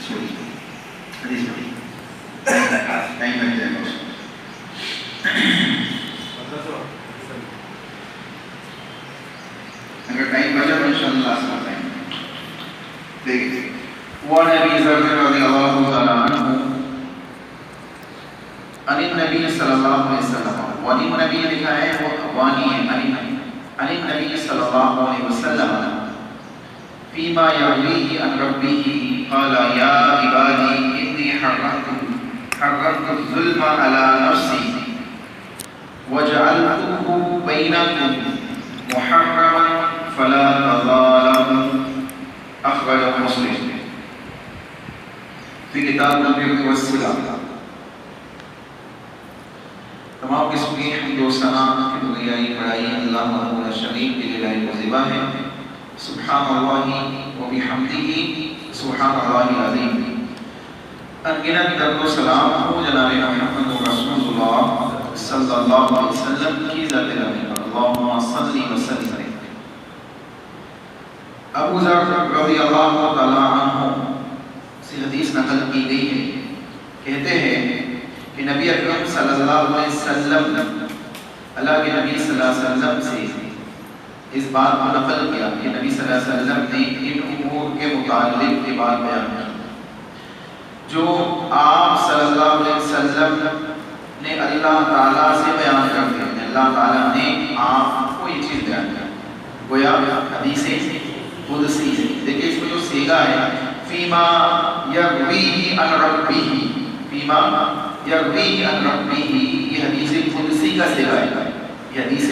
حدیث پڑھی ٹائم لگ جائے گا. اگر ٹائم بچا تو انشاءاللہ آسان ٹائم دیکھیے. وعن ابی ذر رضی اللہ تعالی عنہ عن النبی صلی اللہ علیہ وسلم. وانی نبی لکھا ہے وانی عن النبی صلی اللہ علیہ وسلم فيما يرويه عن ربه قال يا عبادي إني حرمت الظلم على نفسي وجعلته بينكم محرما فلا تظالموا أخرجه مسلم في كتاب البر والصلة. تمام قسم کی حمد و ثنا کبریائی بڑائی اللہ تعالی شریف کے لیے لائق و زیبا ہے. سبحان اللہ و بحمدہ سبحان اللہ العظیم. انگنت درد و سلام ہو جناب محمد رسول اللہ صلی اللہ علیہ وسلم کی ذات گرامی پر. اللہم صلی وسلم. ابو ذر رضی اللہ تعالی عنہ سے حدیث نقل کی گئی ہے. کہتے ہیں کہ نبی اکرم صلی اللہ علیہ وسلم اللہ کے نبی صلی اللہ علیہ وسلم سے اس بات کو نقل کیا کہ نبی صلی اللہ علیہ وسلم نے ان امور کے متعلق کے بات بیان کی جو آپ صلی اللہ علیہ وسلم نے اللہ تعالیٰ سے بیان کر دیا. اللہ تعالیٰ نے آپ کو یہ چیز بیان کیا گویا حدیث قدسی ہے. دیکھیں اس میں جو سیگا ہے فیما یرویہ عن ربہ، فیما یرویہ عن ربہ، یہ حدیث قدسی کا سیگا ہے. یہ حدیث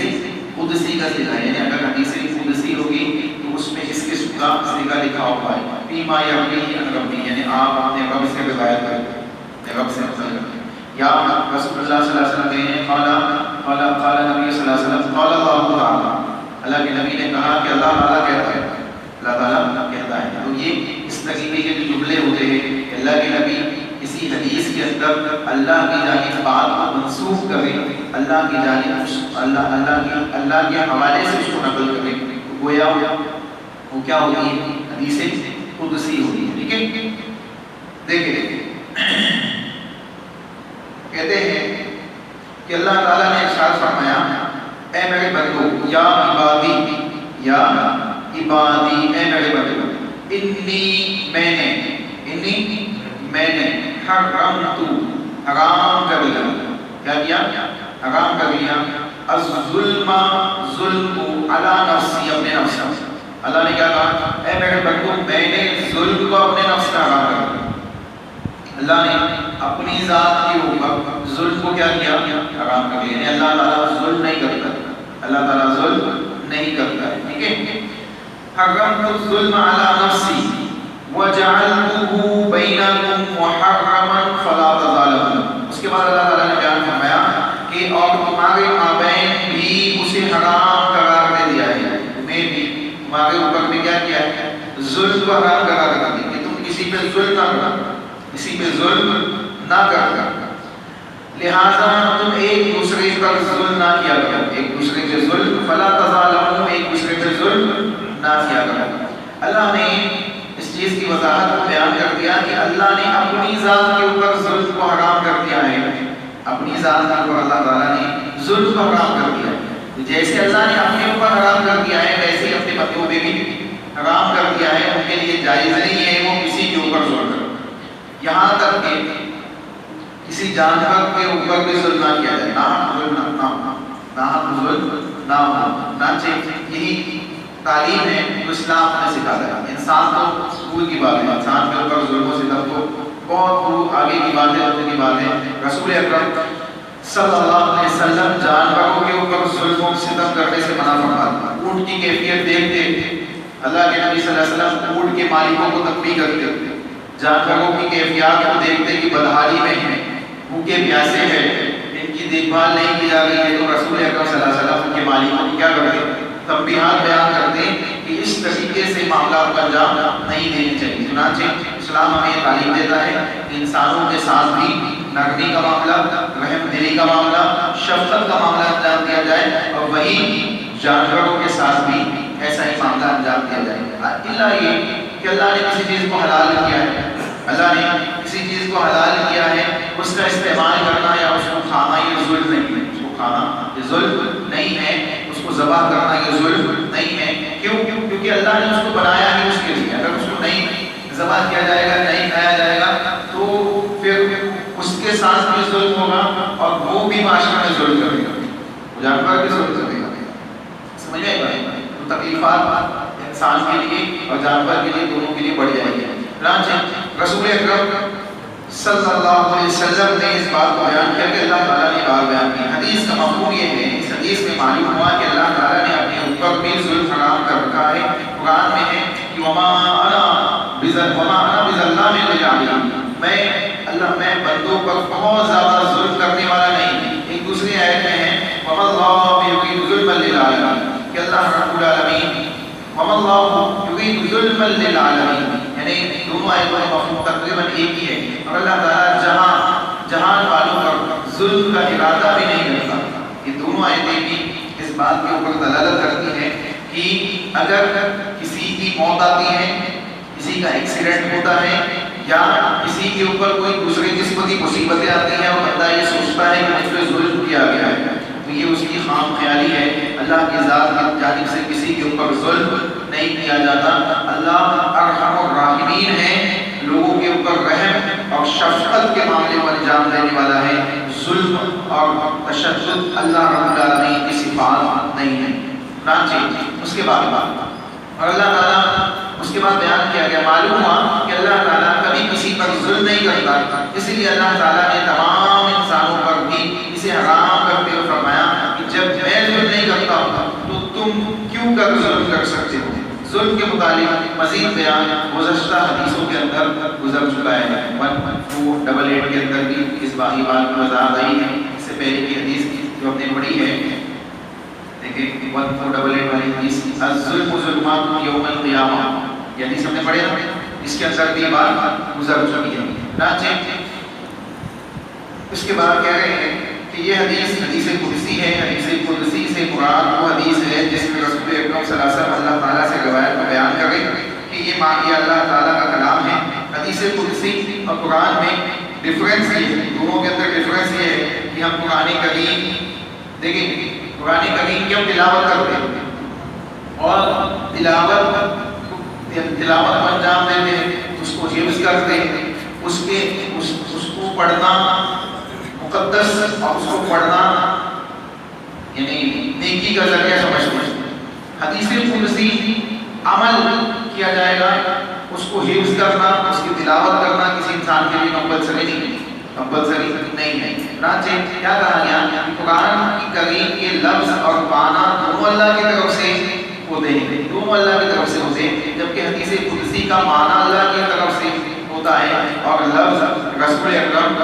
قدسی کا سیگا ہے. یعنی اگر حدیث قدسی ہوگی تو اس میں اس کے سیگا لکھا ہوا ہے فیما یرویہ عن ربہ، یعنی آپ اپنے رب سے روایت کرتے ہیں، رب سے نقل کرتے ہیں. یا رسول اللہ صلی اللہ علیہ وسلم کہتے ہیں قال نبی صلی اللہ علیہ وسلم قال اللہ تعالی، اللہ کے نبی نے کہا کہ اللہ تعالیٰ کہتا ہے، اللہ تعالیٰ کہتا ہے. تو یہ اس طریقے کے جو جملے ہوتے ہیں اللہ کے نبی کسی حدیث کے اندر اللہ کی جانب بات کو منسوخ کرے، اللہ کی جانب اللہ کے حوالے سے اس کو نقل کرے، گویا وہ کیا ہوگی؟ حدیث قدسی ہوگی. ٹھیک ہے. دیکھیں کہتے ہیں کہ اللہ تعالیٰ نے ارشاد فرمایا اے میرے بندو، یا عبادی اے میرے بندو، انی میں نے حرام کر لیا. کیا کیا؟ حرام کر لیا الظلم، ظلم کو علی نفسی، اپنے نفس. اللہ نے کیا کہا؟ اے میرے بندو میں نے ظلم کو اپنے نفس میں حرام کر دیا. اللہ نے اپنی ذات کے اوپر ظلم کو کیا کیا؟ حرام کر دیا. یعنی اللہ تعالیٰ ظلم نہیں کرتا، اللہ تعالیٰ ظلم نہیں کرتا ہے. ٹھیک ہے. حرمت الظلم علی نفسی وجعلته بینکم محرما فلا تظالموا. اس کے بعد اللہ تعالیٰ نے بیان فرمایا کہ اور تمہارے مابین بھی اسے حرام قرار دے دیا ہے. تمہیں بھی تمہارے اوپر میں کیا کیا ہے؟ ظلم کو حرام قرار دے دیا کہ تم کسی پہ ظلم نہ کرنا، کسی پہ ظلم نہ کرنا. لہذا تم ایک دوسرے پر ظلم نہ کیا کرو، ایک دوسرے پہ ظلم فلا تظالموا، ایک دوسرے پہ ظلم نہ کیا کرو. اللہ نے اس چیز کی وضاحت کو بیان کر دیا کہ اللہ نے اپنی ذات کے اوپر ظلم کو حرام کر دیا ہے. اپنی ذات کے اوپر اللہ تعالیٰ نے ظلم کو حرام کر دیا ہے. جیسے اللہ نے اپنے اوپر حرام کر دیا ہے ویسے ہی اپنے بندوں پہ بھی حرام کر دیا ہے. ان کے لیے جائز نہیں ہے وہ کسی کے اوپر ظلم کرے، یہاں تک کہ کسی جانور کے اوپر بھی ظلم نہ کیا جائے. نہ ظلم نہ ہو. یہی تعلیم ہے جو اسلام نے سکھاتا ہے. انسان تو اسکول کی بات ہے، انسان کے اوپر ظلم و ستم تو بہت آگے کی بات ہے، کی بات ہے. رسول اکرم صلی اللہ علیہ وسلم جانوروں کے اوپر ظلم و ستم کرنے سے منع فرماتے. اونٹ کی کیفیت دیکھتے اللہ کے نبی صلی اللہ علیہ وسلم اونٹ کے مالکوں کو تنبیہ کرتے. جانوروں کی کیفیات کو دیکھتے کہ بدحالی میں ہیں، بھوکے پیاسے ہیں، ان کی دیکھ بھال نہیں کی جا رہی ہے، تو رسول اکرم صلی اللہ علیہ وسلم ان کے مالکوں کو کیا کرتے؟ تنبیہات بیان کرتے کہ اس طریقے سے معاملات کو انجام نہیں دینی چاہیے. چنانچہ اسلام ہمیں تعلیم دیتا ہے کہ انسانوں کے ساتھ بھی نرمی کا معاملہ، رحم دلی کا معاملہ، شفقت کا معاملہ انجام دیا جائے، اور وہی جانوروں کے ساتھ بھی ایسا ہی معاملہ انجام دیا جائے. اللہ یہ کہ اللہ نے کسی چیز کو حلال کیا ہے اللہ نے کسی چیز کو حلال کیا ہے اس کا استعمال کرنا یا اس کو کھانا یہ ظلم نہیں ہے، اس کو کھانا یہ ظلم نہیں ہے، اس کو ذبح کرنا یہ ظلم نہیں ہے۔ کیوں؟ کیونکہ اللہ نے اس کو بنایا ہے اس کے لیے۔ اگر اس کو نہیں ذبح کیا جائے گا، نہیں کھایا جائے گا تو پھر اس کے ساتھ بھی ظلم ہوگا اور وہ بھی معاشرے میں ظلم کرے گا، جانور بھی ظلم کرے گا۔ سمجھ میں آئے گا؟ تو تکلیفات انسان کے لیے اور جانور کے لیے دونوں کے لیے بڑھ جائے گی۔ رسول اکرم صلی اللہ علیہ وسلم نے اس بات کو بیان کیا کہ اللہ تعالیٰ نے بات بیان کی۔ حدیث کا مفہوم یہ ہے، اس حدیث میں معلوم ہوا کہ اللہ تعالیٰ نے اپنے اوپر بھی ظلم حرام کر رکھا ہے۔ قرآن میں ہے کہ وما انا بظلام للعبید، میں بندوں پر بہت زیادہ ظلم کرنے والا نہیں۔ ایک دوسری آیت میں ہے وما اللہ یرید ظلما للعالمین، کہ اللہ رب العالمین وما اللہ یرید ظلما للعالمین، یعنی دونوں آیتوں کا مفہوم تقریباً ایک ہی ہے۔ اور اللہ تعالیٰ جہان والوں پر ظلم کا ارادہ بھی نہیں کرتا۔ یہ دونوں آیتیں بھی اس بات کے اوپر دلالت کرتی ہیں کہ اگر کسی کی موت آتی ہے، کسی کا ایکسیڈنٹ ہوتا ہے یا کسی کے اوپر کوئی دوسرے قسم کی مصیبتیں آتی ہیں اور بندہ یہ سوچتا ہے کہ مجھ پہ ظلم کیا گیا ہے، تو یہ اس کی خام خیالی ہے۔ اللہ کی ذات کی جانب سے کسی کے اوپر ظلم نہیں کیا جاتا۔ اللہ ارحم الراحمین ہے، لوگوں کے اوپر رحم اور شفقت کے معاملے کو انجام دینے والا ہے۔ ظلم اور تشدد اللہ رب العالمین کی صفات نہیں ہے۔ اس کے بعد اور اللہ تعالیٰ اس کے بعد بیان کیا گیا، معلوم ہوا کہ اللہ تعالیٰ کبھی کسی پر ظلم نہیں کرتا، اس لیے اللہ تعالیٰ نے تمام انسانوں پر بھی اسے حرام کرتے ہوئے فرمایا کہ جب میں ظلم نہیں کرتا ہوں تو تم کیوں کر ظلم کر سکتے ہو۔ ظلم کے متعلق مزید بیان گزشتہ حدیثوں کے اندر گزر چکا ہے۔ 1288 کے اندر بھی اس بات کی وضاحت آئی ہے۔ اس سے پہلے کی حدیث جو ہم نے پڑھی ہے، دیکھیں 1488 والی حدیث، الظلم ظلمات یوم القیامہ، یہ حدیث ہم نے پڑھی ہے، اس کے اندر بھی بات گزر چکی ہے۔ اس کے بعد کہہ رہے ہیں کہ یہ حدیث قدسی ہے۔ حدیث قدسی سے مراد وہ حدیث ہے جس میں رسول اکرم صلی اللہ علیہ وسلم اللہ تعالیٰ سے روایت کو بیان کر رہے ہیں کہ یہ اللہ تعالیٰ کا کلام ہے۔ حدیث قدسی اور قرآن میں ڈفرینس یہ ہے، دونوں کے اندر ڈفرینس یہ ہے کہ ہم قرآن کریم دیکھیں، قرآن کریم کی ہم تلاوت کرتے ہیں اور تلاوت کو انجام دیتے ہیں، اس کو حفظ کرتے ہیں، اس کو پڑھنا مقدس اور اس کو پڑھنا یعنی نیکی کا ذریعہ سمجھتے ہیں۔ حدیث قدسی عمل کیا جائے گا، اس کو حفظ کرنا، اس کی تلاوت کرنا کسی انسان کے لیے کمپلسری نہیں ہے۔ کیا کہا گیا؟ قرآن کریم کے لفظ اور معنی دونوں اللہ کی طرف سے ہوتے ہیں، دونوں اللہ کی طرف سے ہوتے ہیں، جبکہ حدیث قدسی کا معنی اللہ کی طرف سے ہوتا ہے اور لفظ رسول اکرم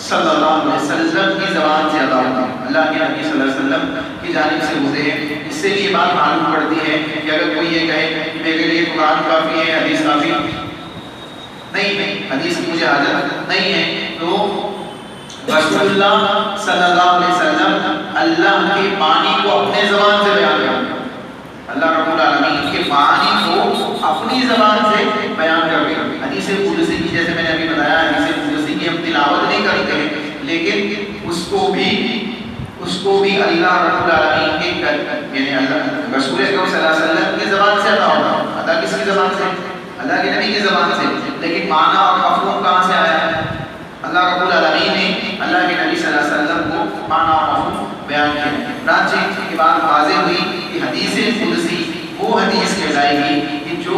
صلی اللہ علیہ وسلم کی زبان سے ادا ہوتا ہے، اللہ کے نبی صلی اللہ علیہ وسلم کی جانب سے ہوتے ہیں۔ اس سے یہ بات معلوم پڑتی ہے کہ اگر کوئی یہ کہے کہ میرے لیے قرآن کافی ہے، حدیث کافی نہیں، حدیث کی مجھے حاجت نہیں ہے، تو رسول اللہ صلی اللہ علیہ وسلم اللہ کے معنی کو اپنے زبان سے بیان کرتے ہیں، اللہ رب العالمین کے معنی کو اپنی زبان سے بیان کرتے ہیں۔ حدیث قدسی کی جیسے میں نے ابھی بتایا، حدیث قدسی کی ہم تلاوت نہیں کرتے ہیں، لیکن اس کو بھی اللہ رب العالمین کے یعنی اللہ رسول اکرم صلی اللہ علیہ وسلم کی زبان سے ادا ہوتا ہے۔ ادا کس کی زبان سے؟ اللہ کے نبی کی زبان سے، لیکن معنی اور مفہوم کہاں سے آیا ہے؟ اللہ رب العالمین نے اللہ کے نبی صلی اللہ علیہ وسلم کو معنی اور مفہوم بیان کیا۔ چنانچہ کی بات واضح ہوئی کہ حدیث قدسی وہ حدیث کہلائے گی کہ جو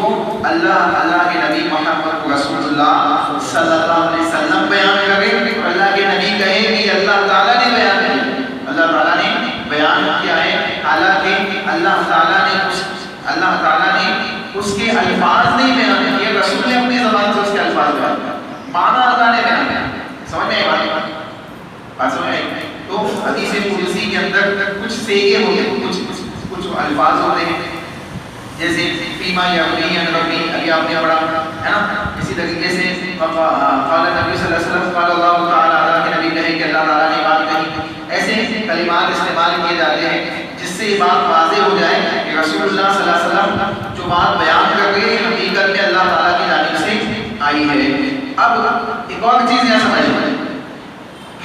اللہ کے نبی محمد رسول اللہ صلی اللہ علیہ وسلم بیان کرے اور اللہ کے نبی کہے کہ اللہ تعالیٰ نے بیان کیا، اللہ تعالیٰ نے بیان کیا ہے، حالانکہ اللہ تعالیٰ نے اس کے الفاظ نہیں بیان کیے، رسول نے اپنی زبان سے اس کے الفاظ بیان کیا، معنی اللہ نے بیان کیا۔ سمجھ میں آئی بات سمجھ میں آئی؟ تو حدیث قدسی کے اندر کچھ سیگے ہوتے ہیں، کچھ الفاظ ہوتے ہیں، جیسے فیما یروی عن ربی، ابھی آپ نے پڑھا ہے نا، اسی طریقے سے قال نبی صلی اللہ علیہ وسلم قال اللہ تعالیٰ، اللہ کے نبی کہے کہ اللہ تعالیٰ نے بات کہی، ایسے کلمات استعمال کیے جاتے ہیں جس سے یہ بات واضح ہو جائے کہ رسول اللہ صلی اللہ علیہ وسلم جو بات بیان کر رہے ہیں حقیقت میں اللہ تعالیٰ کی جانب سے آئی ہے۔ اب ایک اور چیز یہاں سمجھ،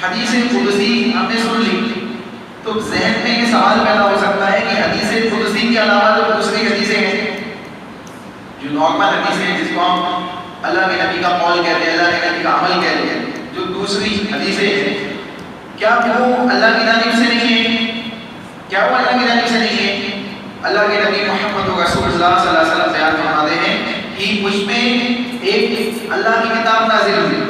حدیث قدسی ہم نے سن لی تو ذہن میں یہ سوال پیدا ہو سکتا ہے کہ حدیث قدسی کے علاوہ جو دوسری حدیثیں ہیں جو نارمل حدیثیں ہیں جس کو ہم اللہ کے نبی کا قول کہتے ہیں، اللہ کے نبی کا عمل کہتے ہیں، جو دوسری حدیثیں ہیں کیا وہ اللہ کی جانب سے نہیں ہیں؟ کیا وہ اللہ کی جانب سے نہیں ہے؟ اللہ کے نبی محمد رسول اللہ صلی اللہ علیہ وسلم بیان فرماتے ہیں کہ مجھ میں ایک اللہ کی کتاب نازل ہوئی.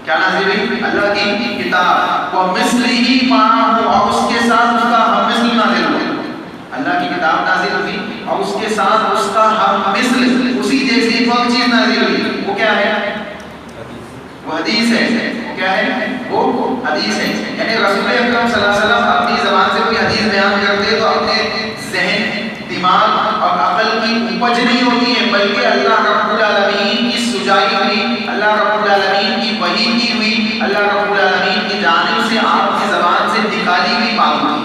کیا نازل ہوئی؟ اللہ کی کتاب. وَمِثْلِهِ مَعَهُ، اور اس کے ساتھ اس کا ہم مثل نازل ہوا. اللہ کی کتاب نازل ہوئی اور اس کے ساتھ اس کا ہم مثل اسی جیسی ایک اور چیز نازل ہوئی. وہ کیا ہے؟ وہ حدیث ہے. وہ کیا ہے؟ وہ حدیث ہے. یعنی رسول اکرم صلی اللہ علیہ وسلم اپنی زبان سے کوئی حدیث بیان کرتے تو اپنے ذہن، دماغ اور عقل کی اپج نہیں ہوتی ہے، بلکہ اللہ رب العالمین کی سجائی ہوئی، اللہ رب العالمین کی وحی کی ہوئی، اللہ رب العالمین کی جانب سے آپ کی زبان سے نکالی ہوئی بات ہوئی.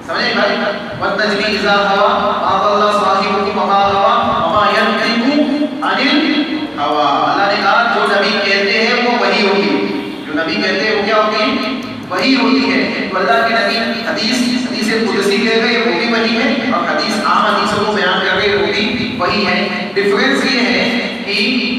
سمجھے بھائی؟ وَالنَّجْمِ إِذَا هَوَىٰ مَا ضَلَّ صَاحِبُكُمْ وَمَا غَوَىٰ وَمَا يَنطِقُ عَنِ الْهَوَىٰ. اللہ نے کہا جو نبی کہتے ہیں وہ وحی ہوگی. جو نبی کہتے ہیں وہ کیا ہوگی؟ وحی ہوتی ہے. تو اللہ کے نبی حدیث قدسی کہہ رہے وہ بھی وحی ہے، اور حدیث عام حدیثوں کو بیان کر رہے وہ بھی وحی ہے. ڈفرینس یہ ہے کہ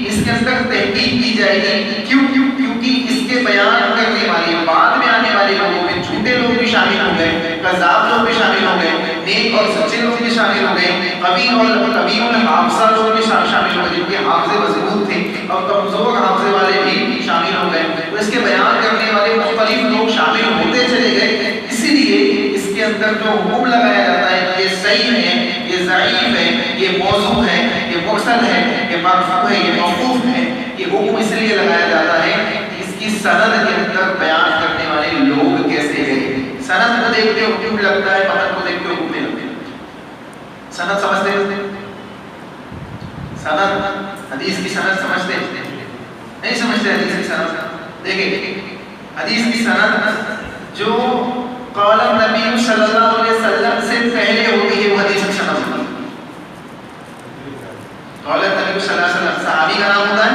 اس کے اندر تحقیق کی جائے گی. کیونکہ اس کے بیان کرنے والے بعد میں آنے والے لوگوں میں جھوٹے لوگ بھی شامل ہو گئے، کذاب لوگ بھی شامل ہو گئے، نیک اور سچے لوگ بھی شامل ہو گئے، قوی الحافظہ لوگ بھی شامل ہو گئے جن کے حافظے مضبوط تھے، اور کمزور حافظے والے بھی شامل ہو گئے. تو اس کے بیان کرنے والے مختلف لوگ شامل ہوتے چلے گئے. اسی لیے اس کے اندر جو حکم لگایا جاتا ہے یہ صحیح ہے، یہ ضعیف ہے، یہ موضوع ہے، یہ مرسل ہے، یہ مرفوع ہے، یہ موقوف ہے. یہ حکم اس لیے لگایا جاتا ہے کہ اس کی سند کے اندر بیان کرنے والے لوگ کیسے ہیں. سند کو دیکھتے ہو حکم لگتا ہے، متن کو دیکھتے ہو حکم نہیں لگتے. سند سمجھتے ہیں؟ سند حدیث کی سند سمجھتے ہیں؟ نہیں سمجھتے حدیث کی سند. دیکھیں حدیث کی سند جو قال نبی صلی اللہ علیہ وسلم سے پہلے ہوتی ہے وہ حدیث کی سند ہوتی ہے. قال نبی صلی اللہ علیہ وسلم صحابی کا نام ہوتا ہے،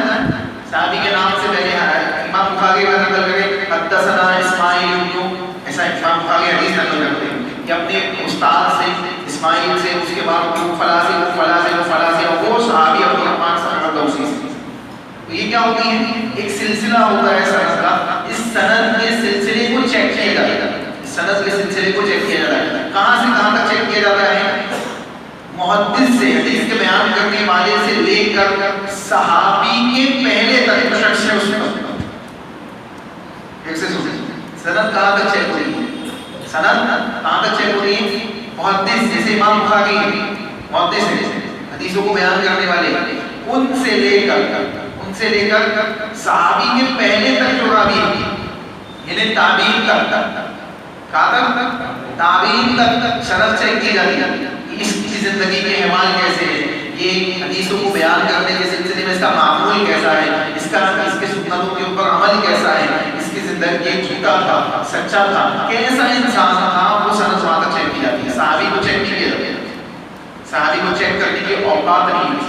صحابی کے نام سے پہلے امام بخاری کا نقل کرے حدثنا اسماعیل بن، ایسا امام بخاری حدیث نقل کرتے ہیں کہ اپنے استاد سے اسماعیل سے، اس کے بعد وہ فلاں سے، وہ فلاں سے، وہ فلاں سے، اور وہ صحابی عبد الرحمن صاحب دوسی سے. تو یہ کیا ہوتی ہے؟ ایک سلسلہ ہوتا ہے سند کا. اس سند کے سلسلے کو چیک کیا جاتا ہے. سند کے سلسلے کو چیک کیا جاتا ہے. کہاں سے کہاں تک چیک کیا جاتا ہے؟ محدث سے، حدیث کے بیان کرنے والے سے لے کر صحابی کے پہلے تک شخص ہے اس میں. ایک سے سنیں سند کہاں تک چیک ہوتی ہے؟ سند کہاں تک چیک ہوتی ہے؟ محدث جیسے امام بخاری محدث ہیں، حدیثوں کو بیان کرنے والے، ان سے لے کر صحابی کے پہلے تک جو راوی ہے، یعنی تابعین تک، کہاں تک؟ تابعین تک سند چیک کی جاتی ہے. اس کی زندگی کے احوال کیسے ہیں، یہ حدیثوں کو بیان کرنے کے سلسلے میں اس کا معمول کیسا ہے، اس کے سنتوں کے اوپر عمل کیسا ہے، اس کی زندگی جھوٹا تھا، سچا تھا، کیسا انسان تھا، وہ سند وہاں تک چیک کی جاتی ہے. صحابی کو چیک نہیں کیا جاتا. صحابی کو چیک کرنے کی اوقات نہیں ہوتی.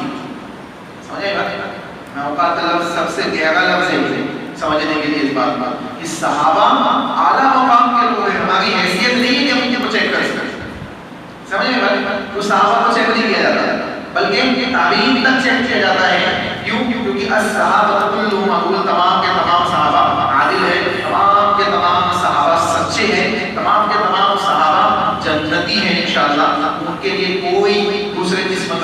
سمجھے بات؟ میں اوقات کا لفظ سب سے گہرا لفظ ہے سمجھنے کے لیے. اس بات پر اس صحابہ اعلیٰ مقام کے لوگ ہیں، ہماری حیثیت نہیں ہے کہ ہم ان کو چیک کر سکیں. سمجھے بھائی؟ تو صحابہ کو چیک نہیں کیا جاتا بلکہ تابعین تک چیک کیا جاتا ہے. کیوں؟ کیونکہ الصحابہ کلهم عدول، تمام کے تمام صحابہ عادل ہیں، تمام کے تمام صحابہ سچے ہیں، تمام کے تمام صحابہ جنتی ہیں انشاءاللہ. ان کے لیے کوئی دوسرے قسم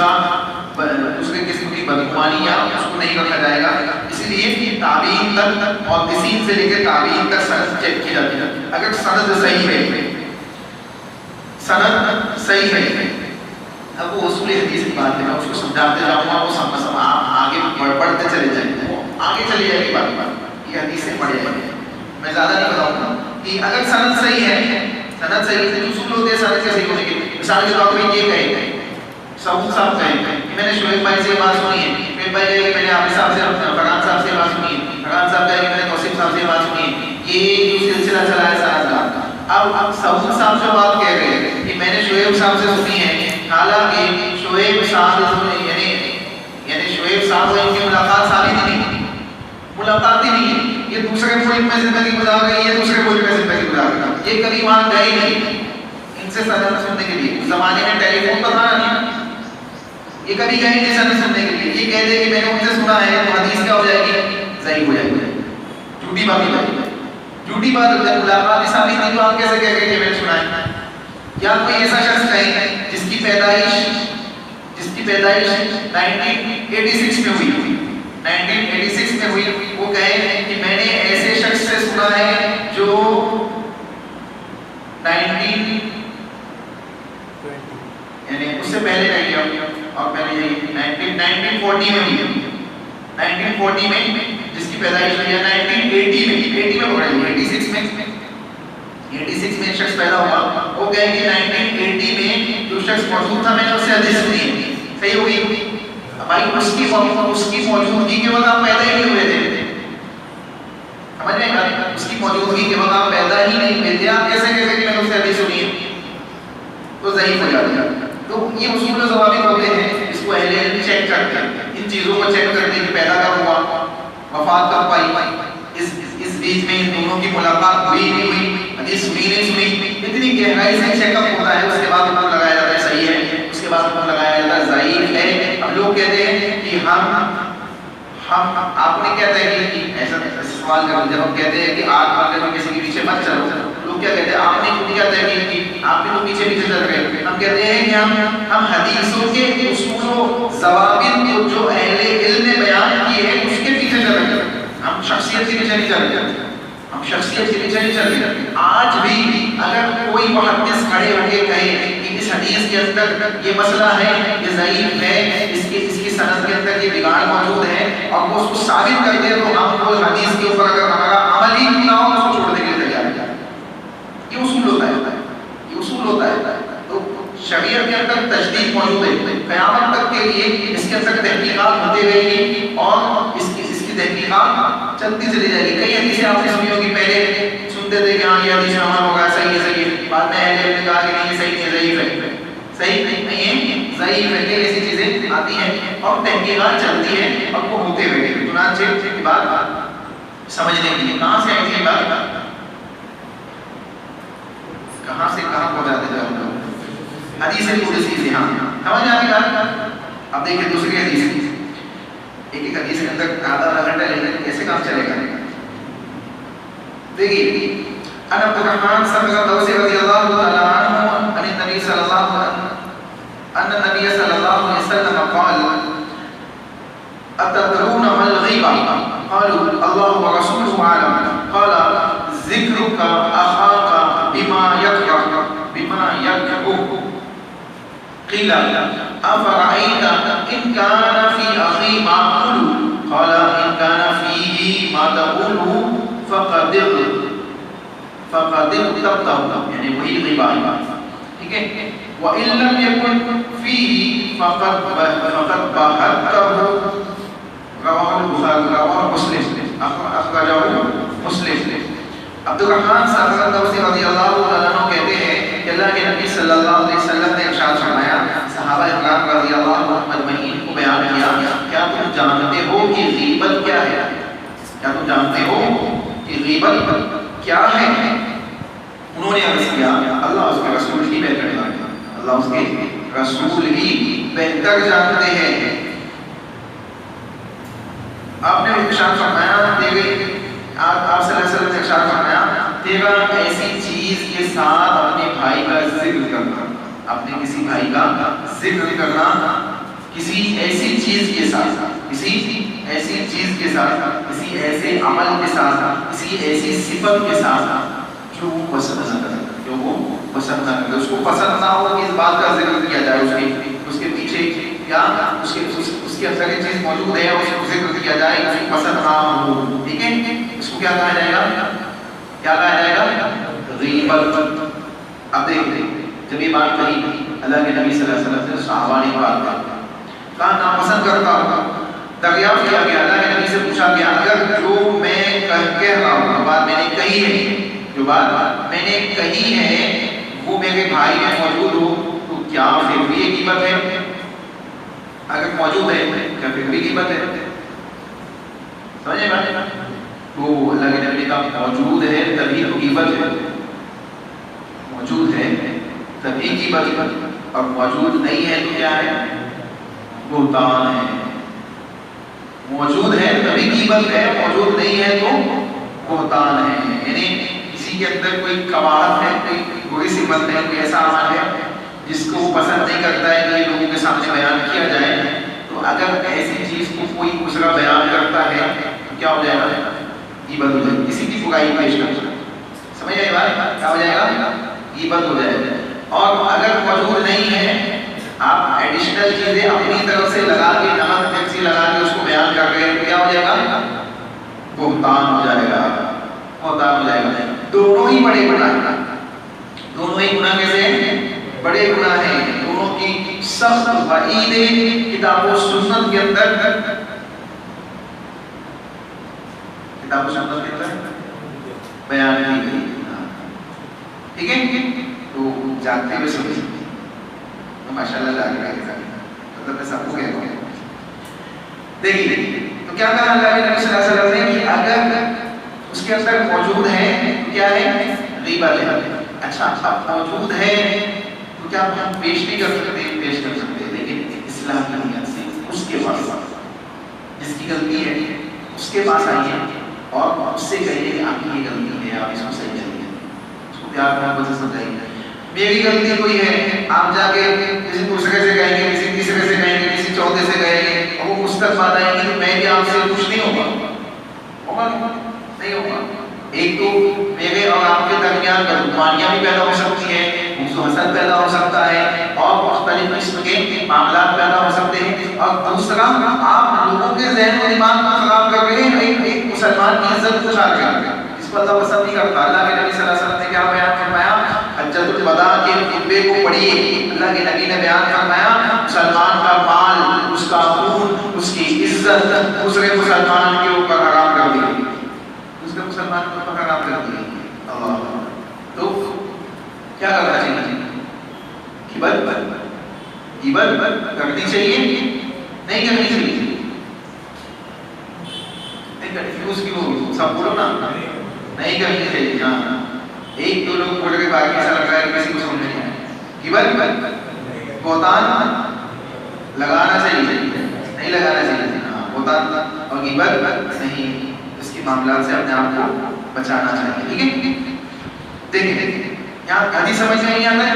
کی بدگمانی یا اس کو نہیں رکھا جائے گا. اس لیے تابعین تک، محدثین سے لے کے تابعین تک سند چیک کی جاتی ہے. اگر سند صحیح ہے، سند صحیح ہے، اب وہ اصول حدیث کی بات ہے، میں اس کو سمجھاتے جاؤں گا، وہ آگے بڑھتے چلے جائیں گے، وہ آگے چلی جائے گی بات. یہ حدیثیں پڑھ جائیں گے، میں زیادہ نہیں بتاؤں گا کہ اگر سند صحیح ہے، سند صحیح ہے، اصول ہوتے ہیں سند کے صحیح ہونے کے. مثال کے طور پر یہ کہیں صاحب کہیں کہ میں نے شعیب بھائی سے بات سنی ہے، شعیب بھائی کہے کہ میں نے عابد صاحب سے، فرحان صاحب سے بات سنی ہے، فرحان صاحب کہے کہ میں نے توصیف صاحب سے بات سنی ہے. یہ جو سلسلہ چلا ہے سند کا. اب سعود صاحب جو بات کہہ رہے ہیں کہ میں نے شعیب صاحب سے سنی ہے، حالانکہ شعیب صاحب یعنی شعیب صاحب کو ان کی ملاقات ثابت نہیں، ملاقات ہی نہیں ہے، یہ دوسرے ملک میں زندگی گزار رہی ہے، دوسرے ملک میں زندگی گزار رہی ہے، یہ کبھی وہاں گئے ہی نہیں ان سے سند سننے کے لیے. اس زمانے میں ٹیلی فون تو تھا نہیں، یہ کبھی گئے نہیں سند سننے کے لیے. یہ کہہ دے کہ میں نے ان سے سنا ہے تو حدیث کیا ہو جائے گی؟ ضعیف ہو جائے گی، جھوٹی بات ہو جائے گی. جھوٹی بات ہو جائے گی، ملاقات ہی ثابت نہیں تو آپ کیسے کہہ کہ میں نے سنا ہے؟ یا کوئی ایسا شخص کہیں جس کی پیدائش 1986 میں ہوئی 1986 میں ہوئی، وہ کہے کہ میں نے ایسے شخص سے سنا ہے جو 19 یعنی اس سے پہلے نہیں کیا، اور میں نے 1940 میں ہوئی، 1940 میں جس کی پیدائش ہوئی ہے 1980 میں پکڑ لی، 86 میں شخص پیدا ہوا، وہ کہے کہ 1980 میں جو شخص موجود تھا میں نے اس سے حدیث سنی ہے. صحیح ہوگی بھائی، اس کی موجودگی کے وقت آپ پیدا ہی نہیں ہوئے تھے. سمجھ رہے ہیں؟ اس کی موجودگی کے وقت آپ پیدا ہی نہیں ہوئے تھے، آپ کیسے کہتے کہ میں نے اس سے حدیث سنی ہے؟ تو ضعیف ہو جاتی ہے. تو یہ اصول و ضوابط ہوتے ہیں، اس کو اہل علم چیک کرتے ہیں، ان چیزوں کو چیک کرتے ہیں کہ پیدا کب ہوا، وفات کب پائی، اس بیچ میں ان دونوں کی ملاقات ہوئی نہیں ہوئی، حدیث سنی نہیں سنی، اتنی گہرائی سے چیک اپ ہوتا ہے. اس کے بعد حکم لگایا جاتا ہے صحیح ہے، اس کے بعد حکم لگایا جاتا ہے ضعیف ہے. اب لوگ کہتے ہیں کہ ہم آپ نے کہتے ہیں کہ ایسا سوال کر جب ہم کہتے ہیں کہ آگ مارنے میں کسی کے پیچھے مت چلو، لوگ کیا کہتے ہیں آپ نے خود کیا تحقیق کی، آپ نے تو پیچھے چل رہے. ہم کہتے ہیں کہ ہم حدیثوں کے اصول و ضوابط کو جو اہل علم نے بیان کیے ہیں اس کے پیچھے چل رہے ہیں. ہم شخصیت کے پیچھے نہیں چل رہے، ہم شخصیت کے پیچھے نہیں چل رہے. آج بھی اگر کوئی محدث کھڑے ہو کے کہے کہ اس حدیث کے اندر یہ مسئلہ ہے، یہ ضعیف ہے، اس کی سند کے اندر یہ بگاڑ موجود ہے، اور وہ اس کو ثابت کر دے تو ہم وہ حدیث کے اوپر اگر ہمارا عمل ہی نہ ہو اس کو چھوڑنے کے لیے تیار ہیں. یہ اصول ہوتا ہے، یہ اصول ہوتا ہے. تو شریعت کے اندر تجدید موجود ہے، قیامت تک کے لیے اس کے اندر تحقیقات ہوتے رہے گی اور اس کی تحقیقات چلتی چلی جائے گی. کئی حدیثیں آپ نے سنی ہوگی، پہلے سنتے تھے کہ ہاں یہ حدیث عمل ہوگا، صحیح ہے صحیح ہے، بعد میں اہل علم نے کہا کہ نہیں یہ صحیح نہیں، ضعیف ہے، صحیح نہیں ہے، ضعیف ہے. کئی ایسی چیزیں آتی ہیں اور تحقیقات چلتی ہیں اور وہ ہوتے ہوئے گی. چنانچہ یہ بات سمجھنے کے لیے کہاں سے آئی یہ بات، کہاں سے کہاں پہنچاتے جاؤ گے؟ حدیث قدسی سے. ہاں سمجھ آ گئی بات. اب دیکھیں دوسری حدیث، ایک حدیث کے اندر آدھا گھنٹہ لیکن کیسے کام چلے گا. دیکھیے ان عبد الرحمن صاحب دوسی رضی اللہ تعالی عنہ ان النبي صلی اللہ علیہ وسلم قال اتدرون ما الغیبہ قالوا اللہ ورسولہ اعلم قال ذکرک اخاک بما یکرہ قیل افرأیت ان کان فی اخی ما اقول قال ان کان فیہ ما تقول فقد اغتبته، یعنی وہی غیبہ ہے. ٹھیک ہے. وَإِن لَمْ يَكُنْ فِيهِ فَقَدْ بَهَتَّهُ رواه مسلم اخرجہ مسلم. عبد الرحمن صاحب دوسی رضی اللہ عنہ کہتے ہیں کہ اللہ کے نبی صلی اللہ علیہ وسلم نے ارشاد فرمایا، صحابہ اکرام رضی اللہ عنہم اجمعین کو بیان کیا، کیا تم جانتے ہو کہ غیبت کیا ہے؟ کیا تم جانتے ہو کہ غیبت کیا ہے؟ انہوں نے عرض کیا اللہ اس کے رسول ہی بہتر جانتے ہیں، اللہ اس کے رسول ہی بہتر جانتے ہیں. آپ نے ارشاد فرمایا آپ صلی اللہ علیہ وسلم نے ارشاد فرمایا تیرا ایسی چیز کے ساتھ اپنے بھائی کا ذکر کرنا، اپنے کسی بھائی کا ذکر کرنا کسی ایسی چیز کے ساتھ، کسی ایسی چیز کے ساتھ، کسی ایسے عمل کے ساتھ، کسی ایسی صفت کے ساتھ جو وہ پسند نہ کرے، جو وہ پسند نہ کرے، اس کو پسند نہ ہو کہ اس بات کا ذکر کیا جائے، اس کے پیچھے یا اس کے اندر یہ چیز موجود ہے اور اس کو ذکر کیا جائے، اس کو پسند نہ ہو. ٹھیک ہے. اس کو کیا کہا جائے گا؟ کیا کہا جائے گا؟ غیبت. اب دیکھیں جب یہ بات کہی اللہ کے نبی صلی اللہ علیہ وسلم سے صحابہ نے بات کہا ناپسند کرتا ہوں، دریافت کیا گیا، اللہ کے نبی سے پوچھا گیا اگر جو میں کہہ رہا ہوں، بات میں نے کہی ہے، جو بات میں نے کہی ہے وہ میرے بھائی میں موجود ہو تو کیا پھر بھی یہ غیبت ہے؟ اگر موجود ہے کیا پھر بھی غیبت ہے؟ سمجھے بات؟ تو اللہ کے نبی کا موجود ہے تبھی تو غیبت ہے، موجود ہے تبھی غیبت، اور موجود نہیں ہے تو کیا ہے؟ بہتان ہے۔ موجود ہے تبھی غیبت ہے، موجود نہیں ہے تو بہتان ہے۔ یعنی کسی کے اندر کوئی قباحت ہے، کوئی بری صفت ہے، کوئی ایسا عمل ہے جس کو وہ پسند نہیں کرتا ہے کہ یہ لوگوں کے سامنے بیان کیا جائے، تو اگر ایسی چیز کو کوئی دوسرا بیان کرتا ہے تو کیا ہو جائے گا؟ غیبت ہو جائے گی، کسی کی برائی پیش کرتا ہے۔ سمجھ آئی بات؟ کیا ہو جائے گا؟ غیبت ہو جائے گا۔ اور اگر موجود نہیں ہے، آپ ایڈیشنل چیزیں اپنی طرف سے لگا کے، نمک مرچی لگا کے اس کو بیان کر رہے ہیں تو کیا ہو جائے گا؟ بہتان ہو جائے گا، بہتان ہو جائے گا۔ دونوں ہی بڑے گناہ ہیں، دونوں ہی گناہ کیسے ہیں؟ بڑے گناہ ہیں۔ دونوں کی سخت وعید کتاب و سنت کے اندر، کتاب و سنت کے اندر بیان کی گئی۔ ٹھیک ہے، تو جانتے ہوئے سمجھ ماشاءاللہ جاگ رہا ہے، مطلب میں سب کو کہتا ہوں۔ دیکھیے تو کیا کہا اللہ کے نبی صلی اللہ علیہ وسلم نے کہ اگر اس کے اندر موجود ہے تو کیا ہے؟ غیبت ہے۔ اچھا، اب موجود ہے تو کیا ہم پیش نہیں کر سکتے؟ پیش کر سکتے، لیکن اصلاح کی نیت سے اس کے پاس، جس کی غلطی ہے اس کے پاس آئیے اور اس سے کہیے کہ آپ کی یہ غلطی ہے، آپ اس کو صحیح کریے، اس کو پیار محبت سے سمجھائیے۔ میری غلطی کوئی ہے، آپ جا کے کسی دوسرے سے کہیں گے، کسی تیسرے سے کہیں گے، کسی چوتھے سے کہیں گے، اور وہ مستق بات آئیں گی تو میں بھی آپ سے خوش نہیں ہوگا، نہیں ہوگا۔ ایک تو میرے اور آپ کے درمیان بدگمانیاں بھی پیدا ہو سکتی ہیں، حسد پیدا ہو سکتا ہے، اور مختلف قسم کے معاملات پیدا ہو سکتے ہیں، اور دوسرا آپ لوگوں کے ذہن و دماغ کو خراب کر رہے ہیں، ایک مسلمان کی عزت کو چھاڑ کر رہے ہیں، اس کو اللہ پسند نہیں کرتا۔ اللہ کے نبی صلی اللہ علیہ وسلم نے کیا بیان فرمایا؟ حجۃ الوداع کے خطبے کو پڑھیے، اللہ کے نبی نے بیان فرمایا مسلمان کا مال، اس کا خون، اس کی عزت دوسرے مسلمان کے اوپر حرام کر دی گئی، دوسرے مسلمان کے اوپر حرام کر دی گئی۔ اللہ، تو کیا کرنا چاہیے؟ غیبت کرنی چاہیے؟ نہیں کرنی چاہیے؟ کنفیوز کیوں ہو؟ سب بولو نا، نہیں کرنی چاہیے۔ ہاں، ایک دو لوگ بول کے باقی ایسا لگ رہا ہے کسی کو سمجھ نہیں آیا۔ غیبت، بہتان لگانا چاہیے؟ نہیں لگانا چاہیے۔ ہاں، بہتان اور غیبت نہیں، اس کے معاملات سے اپنے آپ کو بچانا چاہیے۔ ٹھیک ہے، دیکھیں یہاں حدیث سمجھ میں نہیں آتا ہے؟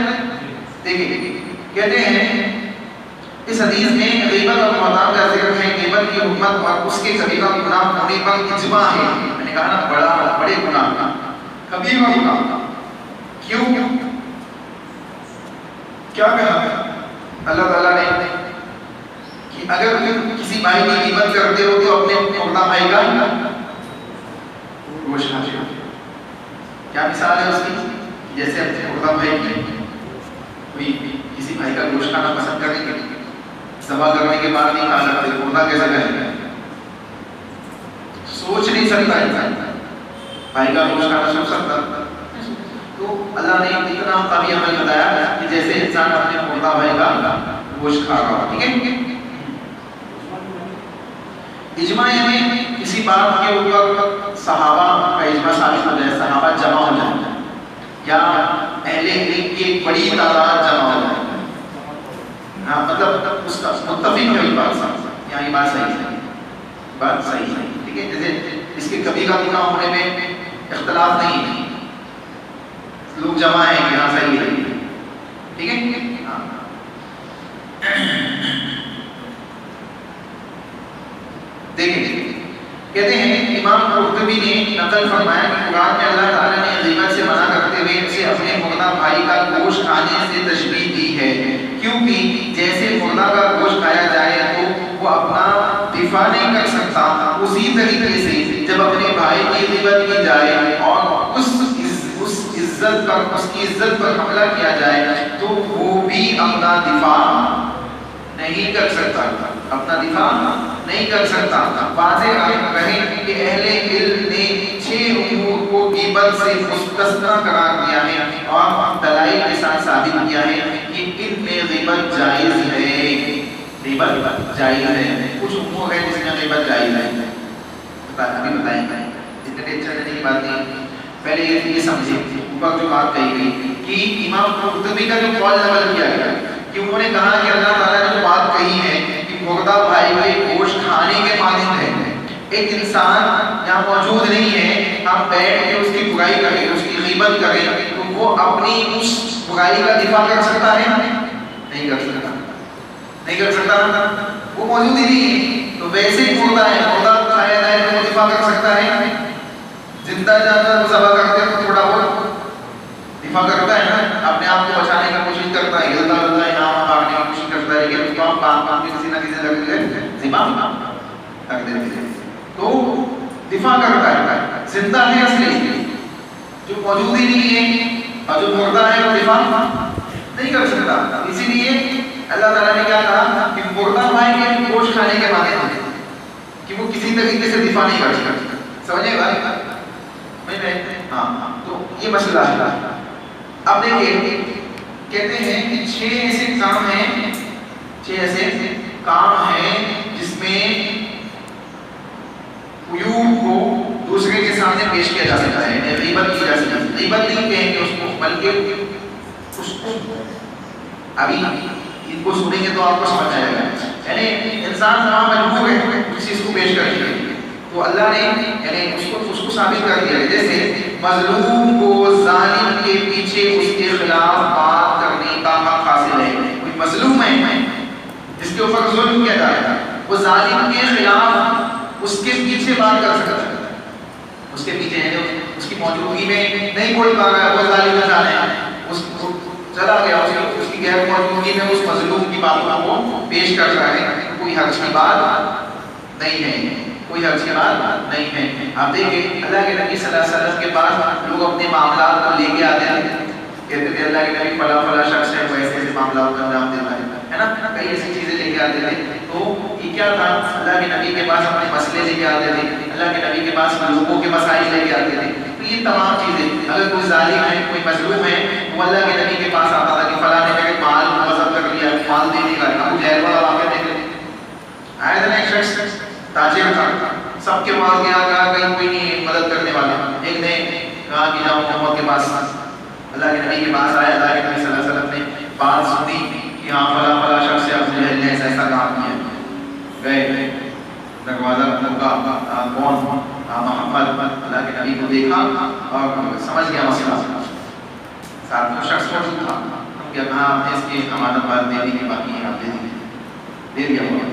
دیکھیں کہتے ہیں اس حدیث میں غیبت اور بہتان کا ذکر ہے، غیبت کی حکمت اور اس کے کبیرہ گناہ ہونے پر اجماع ہے۔ میں نے کہا نا بڑے گناہ، کبیرہ گناہ۔ کیوں؟ کیا کہا اللہ تعالیٰ نے کہ اگر کسی بھائی کی غیبت کرتے ہو تو اپنے مردہ بھائی کا گوشت کھاتے ہو۔ کیا مثال ہے اس کی؟ جیسے اپنے مردہ بھائی کی کوئی کسی بھائی کا گوشت کھانا پسند کریں گے، ذبح کرنے کے بعد نہیں کھا سکتے، مردہ کیسے کریں گے؟ سوچ نہیں سکتا انسان بھائی کا گوشت کھانا سوچ سکتا؟ تو اللہ نے اتنا قوی عمل بتایا کہ جیسے انسان اپنے مردہ بھائی کا گوشت کھا رہا ہو۔ ٹھیک ہے، اجماع یعنی کسی بات کے اوپر صحابہ کا اجماع ثابت ہو جائے، صحابہ جمع ہو جائے، یا اہل علم کی ایک بڑی تعداد جمع ہو جائے، ہاں مطلب اس کا متفق ہے بات، یہاں یہ بات صحیح ہے، بات صحیح ہے۔ ٹھیک ہے، جیسے اس کے کبیرہ گناہ ہونے میں اختلاف نہیں ہے، لوگ جمع ہیں کہ ہاں صحیح ہے۔ ٹھیک ہے، دیکھیں کہتے ہیں امام قرطبی نے نقل فرمایا کہ قرآن میں اللہ تعالیٰ نے غیبت سے منع کرتے ہوئے اسے اپنے مردہ بھائی کا گوشت کھانے سے تشبیہ دی ہے، کیونکہ جیسے مردہ کا گوشت کھایا جائے تو وہ اپنا دفاع نہیں کر سکتا، اسی طریقے سے جب اپنے بھائی کی غیبت کی جائے اور اس کی عزت پر حملہ کیا جائے تو وہ بھی اپنا دفاع نہیں کر سکتا، اپنا دفاع نہیں کر سکتا۔ واضح رہے کہ اہل علم نے 6 امور کو غیبت سے مستثنی قرار دیا ہے اور دلائل کے ساتھ ثابت کیا ہے کہ ان میں غیبت جائز ہے، غیبت جائز ہے۔ کچھ امور ہے جس میں غیبت جائز ہے، ابھی بتائیں گے، اتنے ٹینشن لینے کی بات نہیں. پہلے یہ سمجھے اوپر جو بات کہی گئی کہ امام قرطبی کا جو قول نقل کیا گیا کہ انہوں نے کہا کہ اللہ تعالیٰ نے جو بات کہی ہے کہ مردہ بھائی ہوئے گوشت کھانے کے مانند ہے. ایک انسان یہاں موجود نہیں ہے، ہم بیٹھ کے اس کی برائی کریں، اس کی غیبت کریں، تو وہ اپنی اس برائی کا دفاع کر سکتا ہے؟ نہیں کر سکتا، نہیں کر سکتا، وہ موجود ہی نہیں ہے. تو ویسے ہی ہوتا ہے، مردہ کھایا جائے تو وہ دفاع کر سکتا ہے؟ زندہ جانور کو ذبح کرتے ہیں تو تھوڑا بہت دفاع کرتا ہے نا، اپنے آپ کو بچانے کی کوشش کرتا ہے، ہلتا ہلتا یہاں وہاں بھاگنے کی کوشش کرتا ہے، لیکن اس کو ہم کام میں کسی نہ کسی جگہ ذبح کر دیتے ہیں. تو دفاع کرتا ہے، زندہ ہے اصلی، جو موجود ہی نہیں ہے اور جو مردہ ہے وہ دفاع نہیں کر سکتا. اسی لیے اللہ تعالیٰ نے کیا کہا کہ مردہ بھائی کے گوشت کھانے کے معنی ہے کہ وہ کسی طریقے سے دفاع نہیں کر سکتا. سمجھے گا؟ ہاں، تو یہ مسئلہ ہے. اب دیکھیں کہتے ہیں کہ 6 ایسے کام ہیں، 6 ایسے کام ہیں جس میں عیوب کو دوسرے کے سامنے پیش کیا جا سکتا ہے، غیبت کی جا سکتی ہے. غیبت نہیں کہیں گے اس کو، بلکہ اس کو ابھی ان کو سنیں گے تو آپ کو سمجھ آئے گا. یعنی انسان وہاں مجبور ہے اس چیز کو پیش کرنے کے لیے، تو اللہ نے یعنی اس کو ثابت کر دیا. جیسے مظلوم کو ظالم کے پیچھے اس کے خلاف بات کرنے کا حق حاصل ہے. کوئی مظلوم ہے جس کے اوپر ظلم کیا جا رہا ہے، وہ ظالم کے خلاف اس کے پیچھے بات کر سکتا ہے. اس کے پیچھے ہے جو اس کی موجودگی میں نہیں بول پا رہا ہے، وہ ظالم کا جانا ہے، اس کو چلا گیا، اس کی غیر موجودگی میں اس مظلوم کی باتوں کو پیش کر رہا ہے. کوئی حرج کی بات نہیں ہے، کوئی حرج کی بات نہیں ہے. آپ دیکھیں اللہ کے نبی صلی اللہ علیہ وسلم کے پاس لوگ اپنے معاملات کو لے کے آتے ہیں، کہتے تھے اللہ کے نبی فلاں فلاں شخص ہے، وہ ایسے ایسے معاملات کا انجام دیتا ہے نا، کئی ایسی چیزیں لے کے آتے تھے. تو یہ کیا تھا؟ اللہ کے نبی کے پاس اپنے مسئلے لے کے آتے تھے، اللہ کے نبی کے پاس لوگوں کے مسائل لے کے آتے تھے. تو یہ تمام چیزیں، اگر کوئی ظالم ہے، کوئی مظلوم ہے، وہ اللہ کے نبی کے پاس آتا تھا کہ فلاں نے میرے مال کو غصب کر لیا، مال دینے کا. ابو جہل والا واقعہ دیکھ لیں، آیا تھا نا ایک شخص تاجر تھا، سب کے پاس گیا، کہا کہیں کوئی نہیں مدد کرنے والا. ایک نے کہا کہ جاؤ محمد کے پاس. اللہ کے نبی کے پاس آیا، اللہ کے نبی صلی اللہ علیہ وسلم نے بات سنی کہ ہاں فلاں فلاں شخص سے ابو جہل نے ایسا کام کیا. گئے دروازہ کھولا، کون؟ محمد. اللہ کے نبی کو دیکھا اور سمجھ گیا مسئلہ. ساتھ میں شخص موجود تھا، کیا کہا آپ نے اس کی امانت بات دے دی کہ باقی ہے آپ دے دیا ہوا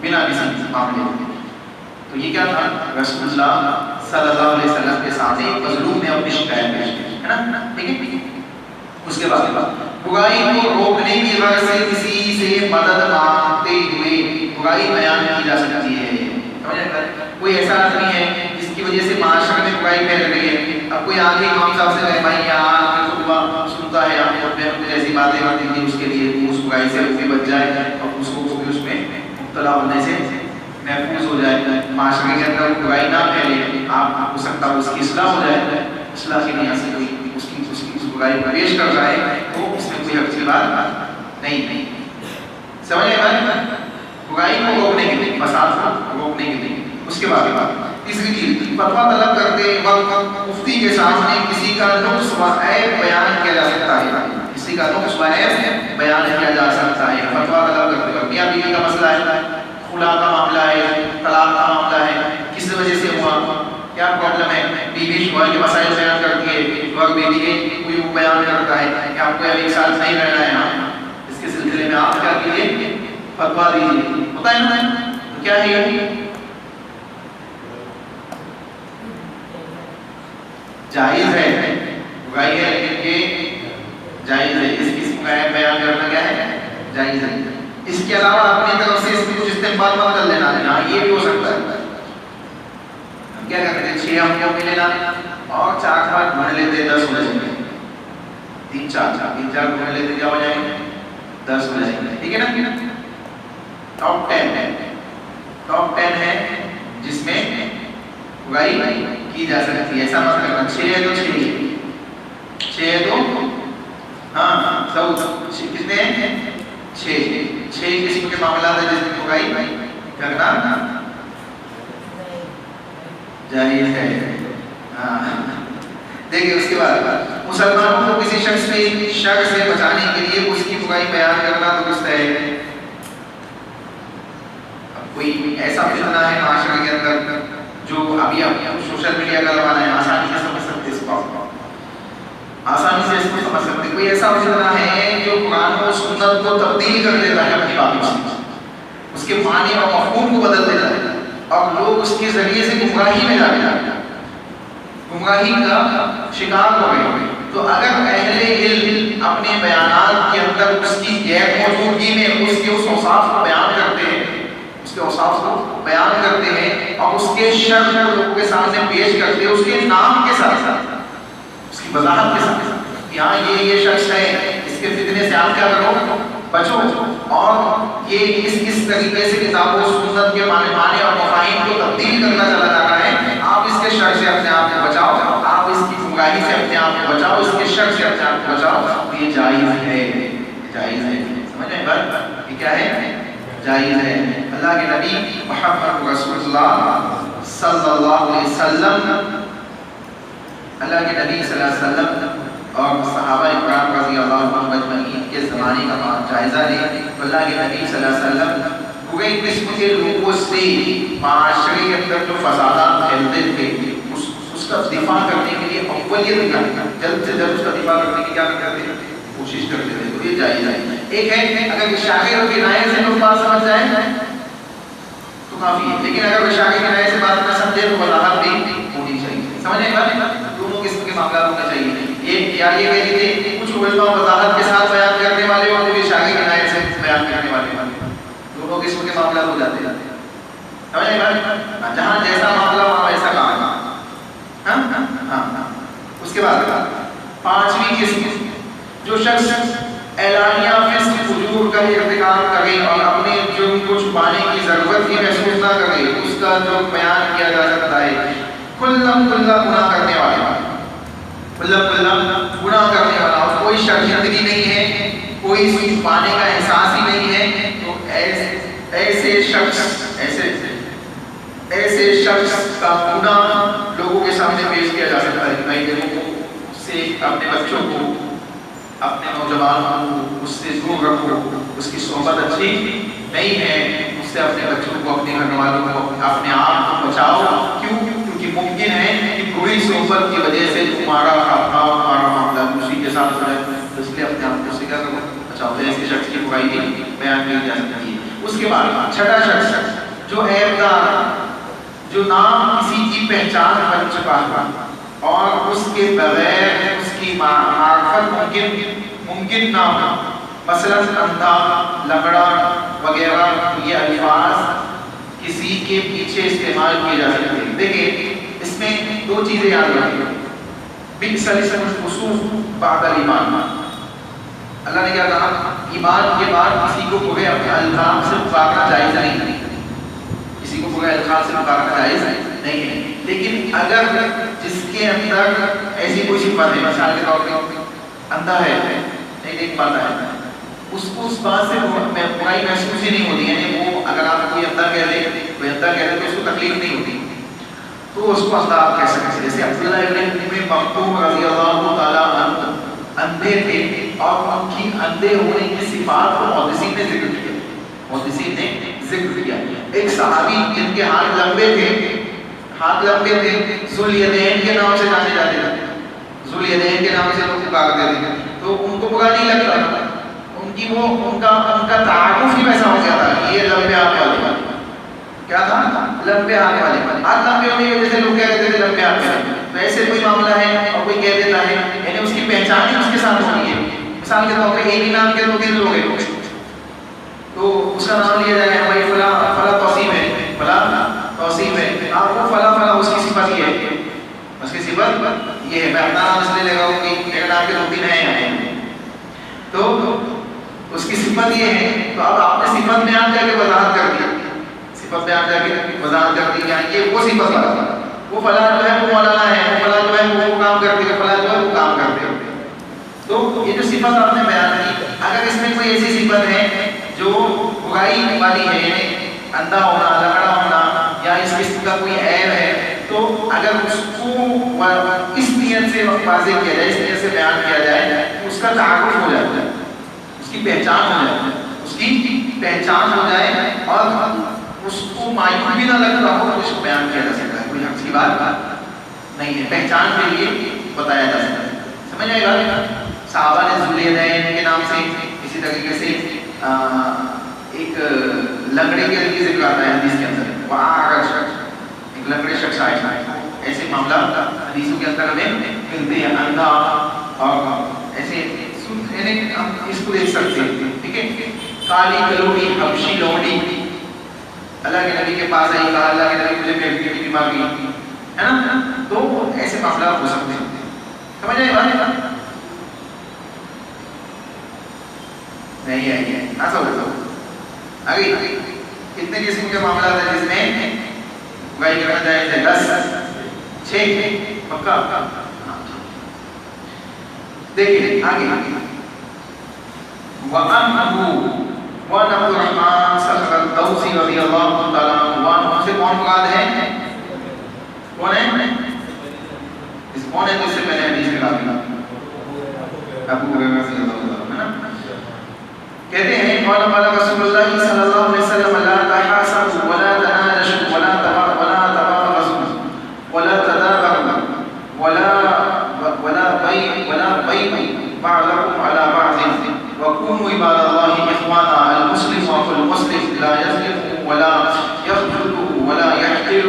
بنا کسی معاملے میں. تو یہ کیا تھا؟ رسول اللہ صلی اللہ علیہ وسلم کے سامنے ایک مظلوم نے اپنی شکایت پیش کی ہے نا. ٹھیک ہے، اس کے بعد برائی کو روکنے کی غرض سے کسی سے مدد مانگتے ہوئے برائی بیان کی جا سکتی ہے. کوئی ایسا آدمی ہے جس کی وجہ سے معاشرے میں برائی پھیل رہی ہے، اب کوئی آگے امام صاحب سے کہے بھائی یہاں خطبہ سنتا ہے، یہاں ایسی باتیں کرتی تھی، اس کے لیے اس برائی سے بچ جائے اور اس کو بھی اس میں مبتلا ہونے سے محفوظ ہو جائے، معاشرے کے اندر برائی نہ پھیلے، آپ ہو سکتا ہے اس کی اصلاح ہو جائے. اصلاح کی نہیں حاصل ہوئی، اس برائی کو پیش کر رہا ہے، تو اس میں کوئی اچھی بات نہیں. سمجھے بھائی؟ برائی کو روکنے کے لیے، فساد کو روکنے کے لیے. اس کے بعد تیسری چیز، فتویٰ طلب کرتے وقت مفتی کے سامنے کسی کا نقص و عیب بیان کیا جا سکتا ہے. کسی کا نقص و عیب بیان کیا جا سکتا ہے فتویٰ طلب کرتے وقت. میاں بیوی کا مسئلہ ہے، خلا کا معاملہ ہے، طلاق کا معاملہ ہے، کس وجہ سے ہوا، کیا پرابلم ہے، بیوی شوہر کے مسائل بیان کرتی ہے، شوہر بیوی کے کوئی بیان کرتا ہے کہ آپ کو اب ایک سال نہیں رہنا ہے یہاں، اس کے سلسلے میں آپ کیا کیجیے، فتویٰ دیجیے. ہوتا ہے نا، کیا ہے جائز ہے، برائی ہے لیکن یہ جائز ہے. اس قسم کا بیان کرنا کیا ہے؟ جائز ہے. اس کے علاوہ اپنی طرف سے اس میں کچھ استعمال مت کر لینا. ہاں یہ بھی ہو سکتا ہے. ہم کیا کرتے ہیں 6 ہم ملے نا اور 4 بار گھوم لیتے 10 ہو جائیں گے. 3-4 گھوم لیتے کیا ہو جائیں گے؟ 10 ہو جائیں گے. ٹھیک ہے نا. ٹاپ 10 ہے جس میں برائی کی جا سکتی ہے. ایسا مت کرنا 6 ہے تو 6 ہے تو ہاں سب کتنے ہیں؟ 6 قسم کے معاملات ہیں جس میں برائی کرنا جائز ہے. دیکھیں اس کے بعد مسلمانوں کو کسی شخص میں شر سے بچانے کے لیے اس کی برائی بیان کرنا درست ہے. اب کوئی ایسا فتنہ ہے معاشرے کے اندر جو ابھی سوشل میڈیا کا زمانہ ہے، آسانی سے سمجھ سکتے اس کو، آسانی سے اس کو سمجھ سکتے. کوئی ایسا فتنہ ہے جو قرآن و سنت کو تبدیل کر دیتا ہے اپنی باتوں سے، اس کے معنی اور مفہوم کو بدل دیتا ہے اور لوگ اس کے ذریعے سے گمراہی میں جاتے ہیں، گمراہی کا شکار ہو گئے. تو اگر اہل علم اپنے بیانات کے اندر اس کی غیر موجودگی میں اس کے اوصاف کو بیان کرتے ہیں، اس کے اوصاف کو بیان کرتے ہیں اور اس کے شر کو لوگوں کے سامنے پیش کرتے ہیں، اس کے نام کے ساتھ ساتھ، اس کی وضاحت کے ساتھ، یہاں یہ شخص ہے، اس کے فتنے سے آپ کیا کرو، بچو، اور یہ اس طریقے سے کتاب و سنت کے معنی اور مفاہیم کو تبدیل کرنا چلا جا رہا ہے. آپ اس کے شر سے اپنے آپ کو بچاؤ، آپ اس کی گمراہی سے اپنے آپ کو بچاؤ، اس کے شر سے اپنے آپ کو بچاؤ. یہ جائز ہے، جائز ہے. سمجھ رہے بات؟ یہ کیا ہے؟ جائز ہے. اللہ کے نبی محمد رسول اللہ صلی اللہ علیہ وسلم، اللہ کے نبی صلی اللہ علیہ وسلم اور صحابہ اکرام رضی اللہ عنہم اجمعین کے زمانے کا جائزہ لیں تو اللہ کے نبی صلی اللہ علیہ وسلم پورے قسم کے لوگوں سے معاشرے کے اندر جو فسادات پھیلتے تھے اس کا دفاع کرنے کے لیے اولین جلد سے جلد اس کا دفاع کرنے کی کیا کرتے تھے؟ کوشش کرتے تھے. تو یہ جائز ہے. ایک ہے اگر شاغر کی رائے سے لوگ بات سمجھ جائیں تو کافی ہے، لیکن اگر شاغر کی رائے سے بات نہ سمجھے تو وضاحت بھی ہونی چاہیے. سمجھنے کے بعد دونوں قسم کے معاملات ہونے چاہیے. یہ کہہ دیتے کچھ علماء وضاحت کے ساتھ بیان کرنے والے اور کوئی شاغر کی رائے سے بیان کرنے والے، دونوں قسم کے معاملات ہو جاتے ہیں. سمجھنے کے بعد جہاں جیسا معاملہ وہاں ویسا کام. اس کے بعد پانچویں قسم، جو شخص اعلانیہ فسق فجور کا ارتکاب کرے اور اپنے جرم کو چھپانے کی ضرورت ہی محسوس نہ کرے، اس کا جو بیان کیا جا سکتا ہے کلم گناہ کرنے والا، گناہ کرنے والا، اور کوئی شرمندگی نہیں ہے، کوئی چھپانے کا احساس ہی نہیں ہے. تو ایسے شخص کا گناہ لوگوں کے سامنے پیش کیا جا سکتا ہے. بھائی دیکھو، اس سے اپنے بچوں کو، اپنے نوجوانوں کو اس سے دور رکھو، اس کی صحبت اچھی نہیں ہے، اس سے اپنے بچوں کو، اپنے گھر والوں کو، اپنے آپ کو بچاؤ. کیوں؟ کیونکہ ممکن ہے کہ بری صحبت کی وجہ سے تمہارا معاملہ اسی کے ساتھ ہو جائے. اس لیے اپنے آپ کو کیا کرو، بچاؤ. ایسے شخص کی برائی بیان کی جا سکتی ہے. اس کے بعد چھٹا شخص، جو عیبدار، جو نام کسی کی پہچان بن چکا ہے اور اس کے بغیر اس کی معرفت ممکن نہ ہو، مثلا اندھا، لنگڑا وغیرہ، یہ الفاظ کسی کے پیچھے استعمال کیے جا سکتے ہیں. دیکھیں اس میں دو چیزیں یاد رکھیں. بئس الاسم الفسوق بعد الایمان، اللہ نے کیا کہا؟ ایمان کے بعد کسی کو برے الفاظ سے پکارنا جائز نہیں، کسی کو برے الفاظ سے پکارنا جائز نہیں ہے. لیکن اگر جس کے اندر ایسی کوئی صفت ہے، مثال کے طور پہ اندھا ہے، نہیں دیکھ پاتا ہے، اس کو اس بات سے برائی محسوس ہی نہیں ہوتی. یعنی وہ اگر آپ کوئی اندھا کہہ دیں تو اس کو تکلیف نہیں ہوتی، تو اس کو اندھا آپ کہہ سکتے ہیں. جیسے عبداللہ ابن مکتوم رضی اللہ تعالیٰ عنہ اندھے تھے اور ان کی اندھے ہونے کی صفات کو محدثین نے ذکر کیا. محدثین نے ذکر کیا. ایک صحابی جن کے ہاتھ لمبے تھے، ذوالیدین کے نام سے جانے جاتے تھے، ذوالیدین کے نام سے لوگ پکارتے تھے، تو ان کو برا نہیں لگتا تھا. ان کا تعارف ہی ویسا ہو گیا تھا کہ یہ لمبے ہاتھ والے. کیا تھا؟ لمبے ہاتھ والے. ہاتھ لمبے ہونے کی وجہ سے لوگ کہتے تھے لمبے ہاتھ والے. تو ایسے کوئی معاملہ ہے اور کوئی کہہ دیتا ہے، یعنی اس کی پہچان ہی اس کے ساتھ ہونی ہے. مثال کے طور پہ ایک ہی نام کے 2-3 لوگ ہیں تو اس کا نام لیا جائے بھائی فلاں توصیف ہے، فلاں توصیف ہے، آپ کو فلاں اس کی صفت یہ ہے، اس کی صفت یہ ہے. میں اپنا نام اس لیے لے رہا ہوں کہ میرے نام کے 2-3 ہیں تو اس کی صفت یہ ہے. تو اب آپ نے صفت بیان کر کے وضاحت کر دی، صفت بیان کر کے وضاحت کر دی کہ یہ وہ صفت والا، وہ فلاں جو ہے وہ مولانا ہے، وہ فلاں جو ہے وہ کام کرتے ہیں، فلاں جو ہے وہ کام کرتے ہیں. تو یہ جو صفت آپ نے بیان کی، اگر اس میں کوئی ایسی صفت ہے جو برائی والی ہے، یعنی اندھا ہونا، لنگڑا ہونا یا اس قسم کا کوئی عیب ہے، تو اگر اس کو اس نیت سے واضح کیا جائے، اس نیت سے بیان کیا جائے کہ اس کا تعارف ہو جاتا ہے، اس کی پہچان ہو جائے، اس کی پہچان ہو جائے اور اس کو معیوب بھی نہ لگ رہا ہو تو اس کو بیان کیا جا سکتا ہے، کوئی حق کی بات نہیں ہے، پہچان کے لیے بتایا جا سکتا ہے. سمجھ آئے گا؟ صحابہ نے ذواليدین کے نام سے، اسی طریقے سے ایک لنگڑے کے ذکر آتا ہے حدیث کے اندر، ایک لنگڑے شخص آئے، ایسے معاملات حدیثوں کے اندر ہمیں ملتے ہیں. اندھا اور ایسے ہم اس کو دیکھ سکتے ہیں. ٹھیک ہے. کالی کلوڑی حبشی لوڑی اللہ کے نبی کے پاس آئی، کہا اللہ کے نبی مجھے پیٹ کی بیماری ہے نا، تو ایسے معاملات ہو سکتے ہیں. سمجھ آئے بات؟ نہیں آئی ہے ایسا ہوتا آگے کتنے قسم کے معاملات ہیں جس میں گواہی کرنا جائز ہے؟ 10 6 پکا. دیکھیں آگے وَأَنْهُ وَنَبُ الرحمن صخر الدوسی رضی اللہ تعالیٰ عنہ سے کون مراد ہے؟ کون ہے؟ اس کون ہے تو اس سے پہلے حدیث میں ابو ہریرہ رضی اللہ عنہ کہتے ہیں قال قال رسول اللہ صلی اللہ علیہ وسلم لا تحاسبوا ولا تناجشوا ولا تباغضوا ولا تدابروا ولا بيعوا بعضكم على بعض وكونوا عباد الله اخوانا المسلم واخو المسلم لا يظلم ولا يخذل ولا يحقر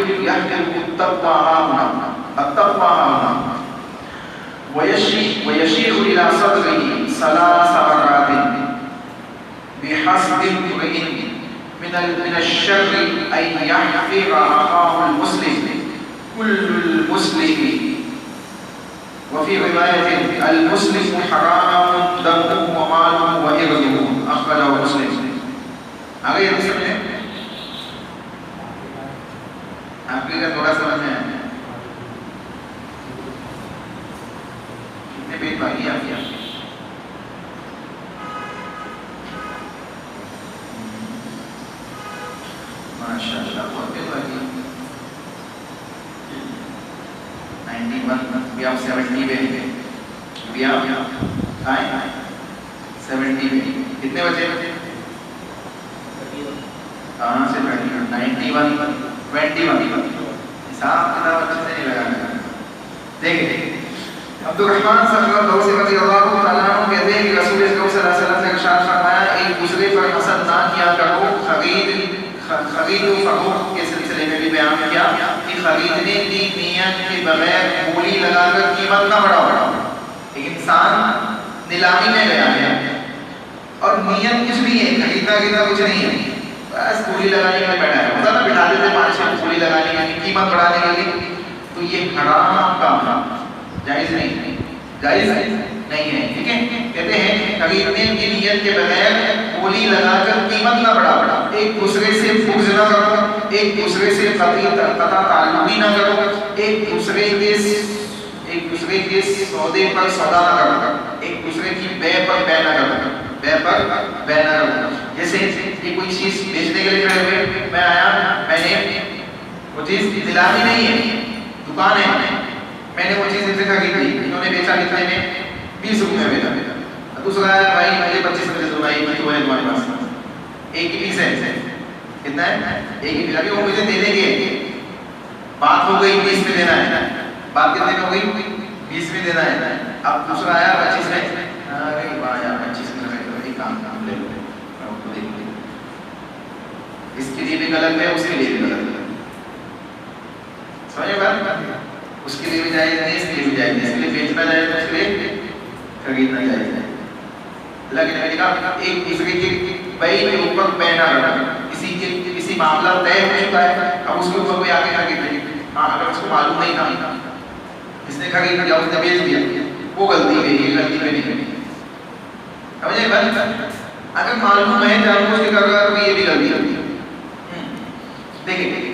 التقوى هاهنا ويشيخ الى صدره 3 مرات بحسب امرئ من الشر ان يحقر اخاه المسلم كل المسلم وفي رواية المسلم حرام دمه وماله وعرضه أخرجه مسلم. آگے یہ سمجھیں آپ کے تھوڑا سمجھ میں کتنے پیج باقی آپ کی ماشاء اللہ بہت پیج باقی 91 بھی آپ 70 پہ بھی آپ آئیں 70 پہ کتنے بچے کہاں سے 91 حساب کتاب اچھے سے نہیں لگا. دیکھیں عبد الرحمن صخر الدوسی رضی اللہ تعالیٰ عنہ کہتے ہیں کہ رسول اللہ صلی اللہ علیہ وسلم نے ارشاد فرمایا ایک دوسرے پر حسد نہ کیا کرو. خرید و فروخت کے سلسلے میں بھی بیان کیا کہ خریدنے کی نیت کے بغیر بولی لگا کر قیمت نہ بڑھاؤ. ایک انسان نیلامی میں گیا ہے اور نیت کچھ نہیں ہے، خریدنا کچھ نہیں ہے، بس بولی لگانے میں بیٹھا ہے. پتہ نہ بٹھا دیتے 5 بولی لگانے کے لیے، قیمت بڑھانے کے لیے، تو یہ حرام کام ہے، جائز نہیں ہے. ٹھیک ہے. کہتے ہیں خریدنے کی نیت کے بغیر بولی لگا کر قیمت نہ بڑھاؤ. ایک دوسرے سے بغض نہ کرو، ایک دوسرے سے قطع تعلقی نہ کرو، ایک دوسرے کے سودے پر سودا نہ کرو، ایک دوسرے کی بے پر بے نہ کرو. جیسے یہ کوئی چیز بیچنے کے لیے کھڑے ہوئے، میں آیا، میں نے وہ چیز نیلامی نہیں ہے، دکان ہے، میں نے وہ چیز ان سے خرید لی، انہوں نے بیچا کتنے میں 20 روپے میں بیچا. دوسرا آیا بھائی مجھے 25 روپے دو بھائی، میں تو ہے تمہارے پاس ایک ہی پیس ہے. کتنا ہے؟ ایک ہی پیس. ابھی وہ مجھے دے دیں گے، بات ہو گئی 20 میں دینا ہے، بات کتنے میں ہو گئی 20 میں دینا ہے. اب دوسرا آیا 25 میں، ارے واہ یار 25 میں ایک کام لے لو، اس کے لیے بھی غلط ہے، اس کے لیے بھی غلط ہے. سمجھے بات؟ اس کے لیے بھی جائز نہیں، اس کے لیے بھی جائز نہیں. اس کے لیے بیچنا جائز ہے، اس کے لیے خریدنا جائز ہے. اللہ کے نبی نے کہا ایک دوسرے کے بے کے اوپر بے نہ رکھنا. کسی معاملہ طے ہو چکا ہے، اب اس کے اوپر کوئی آگے خرید لے. ہاں اگر اس کو معلوم نہیں تھا، اس نے خرید لیا، اس نے بیچ دیا، وہ غلطی میری ہے، غلطی میری ہے. سمجھے بات؟ اگر معلوم ہے جان بوجھ کے کر رہا ہے تو یہ بھی غلطی ہے. دیکھیں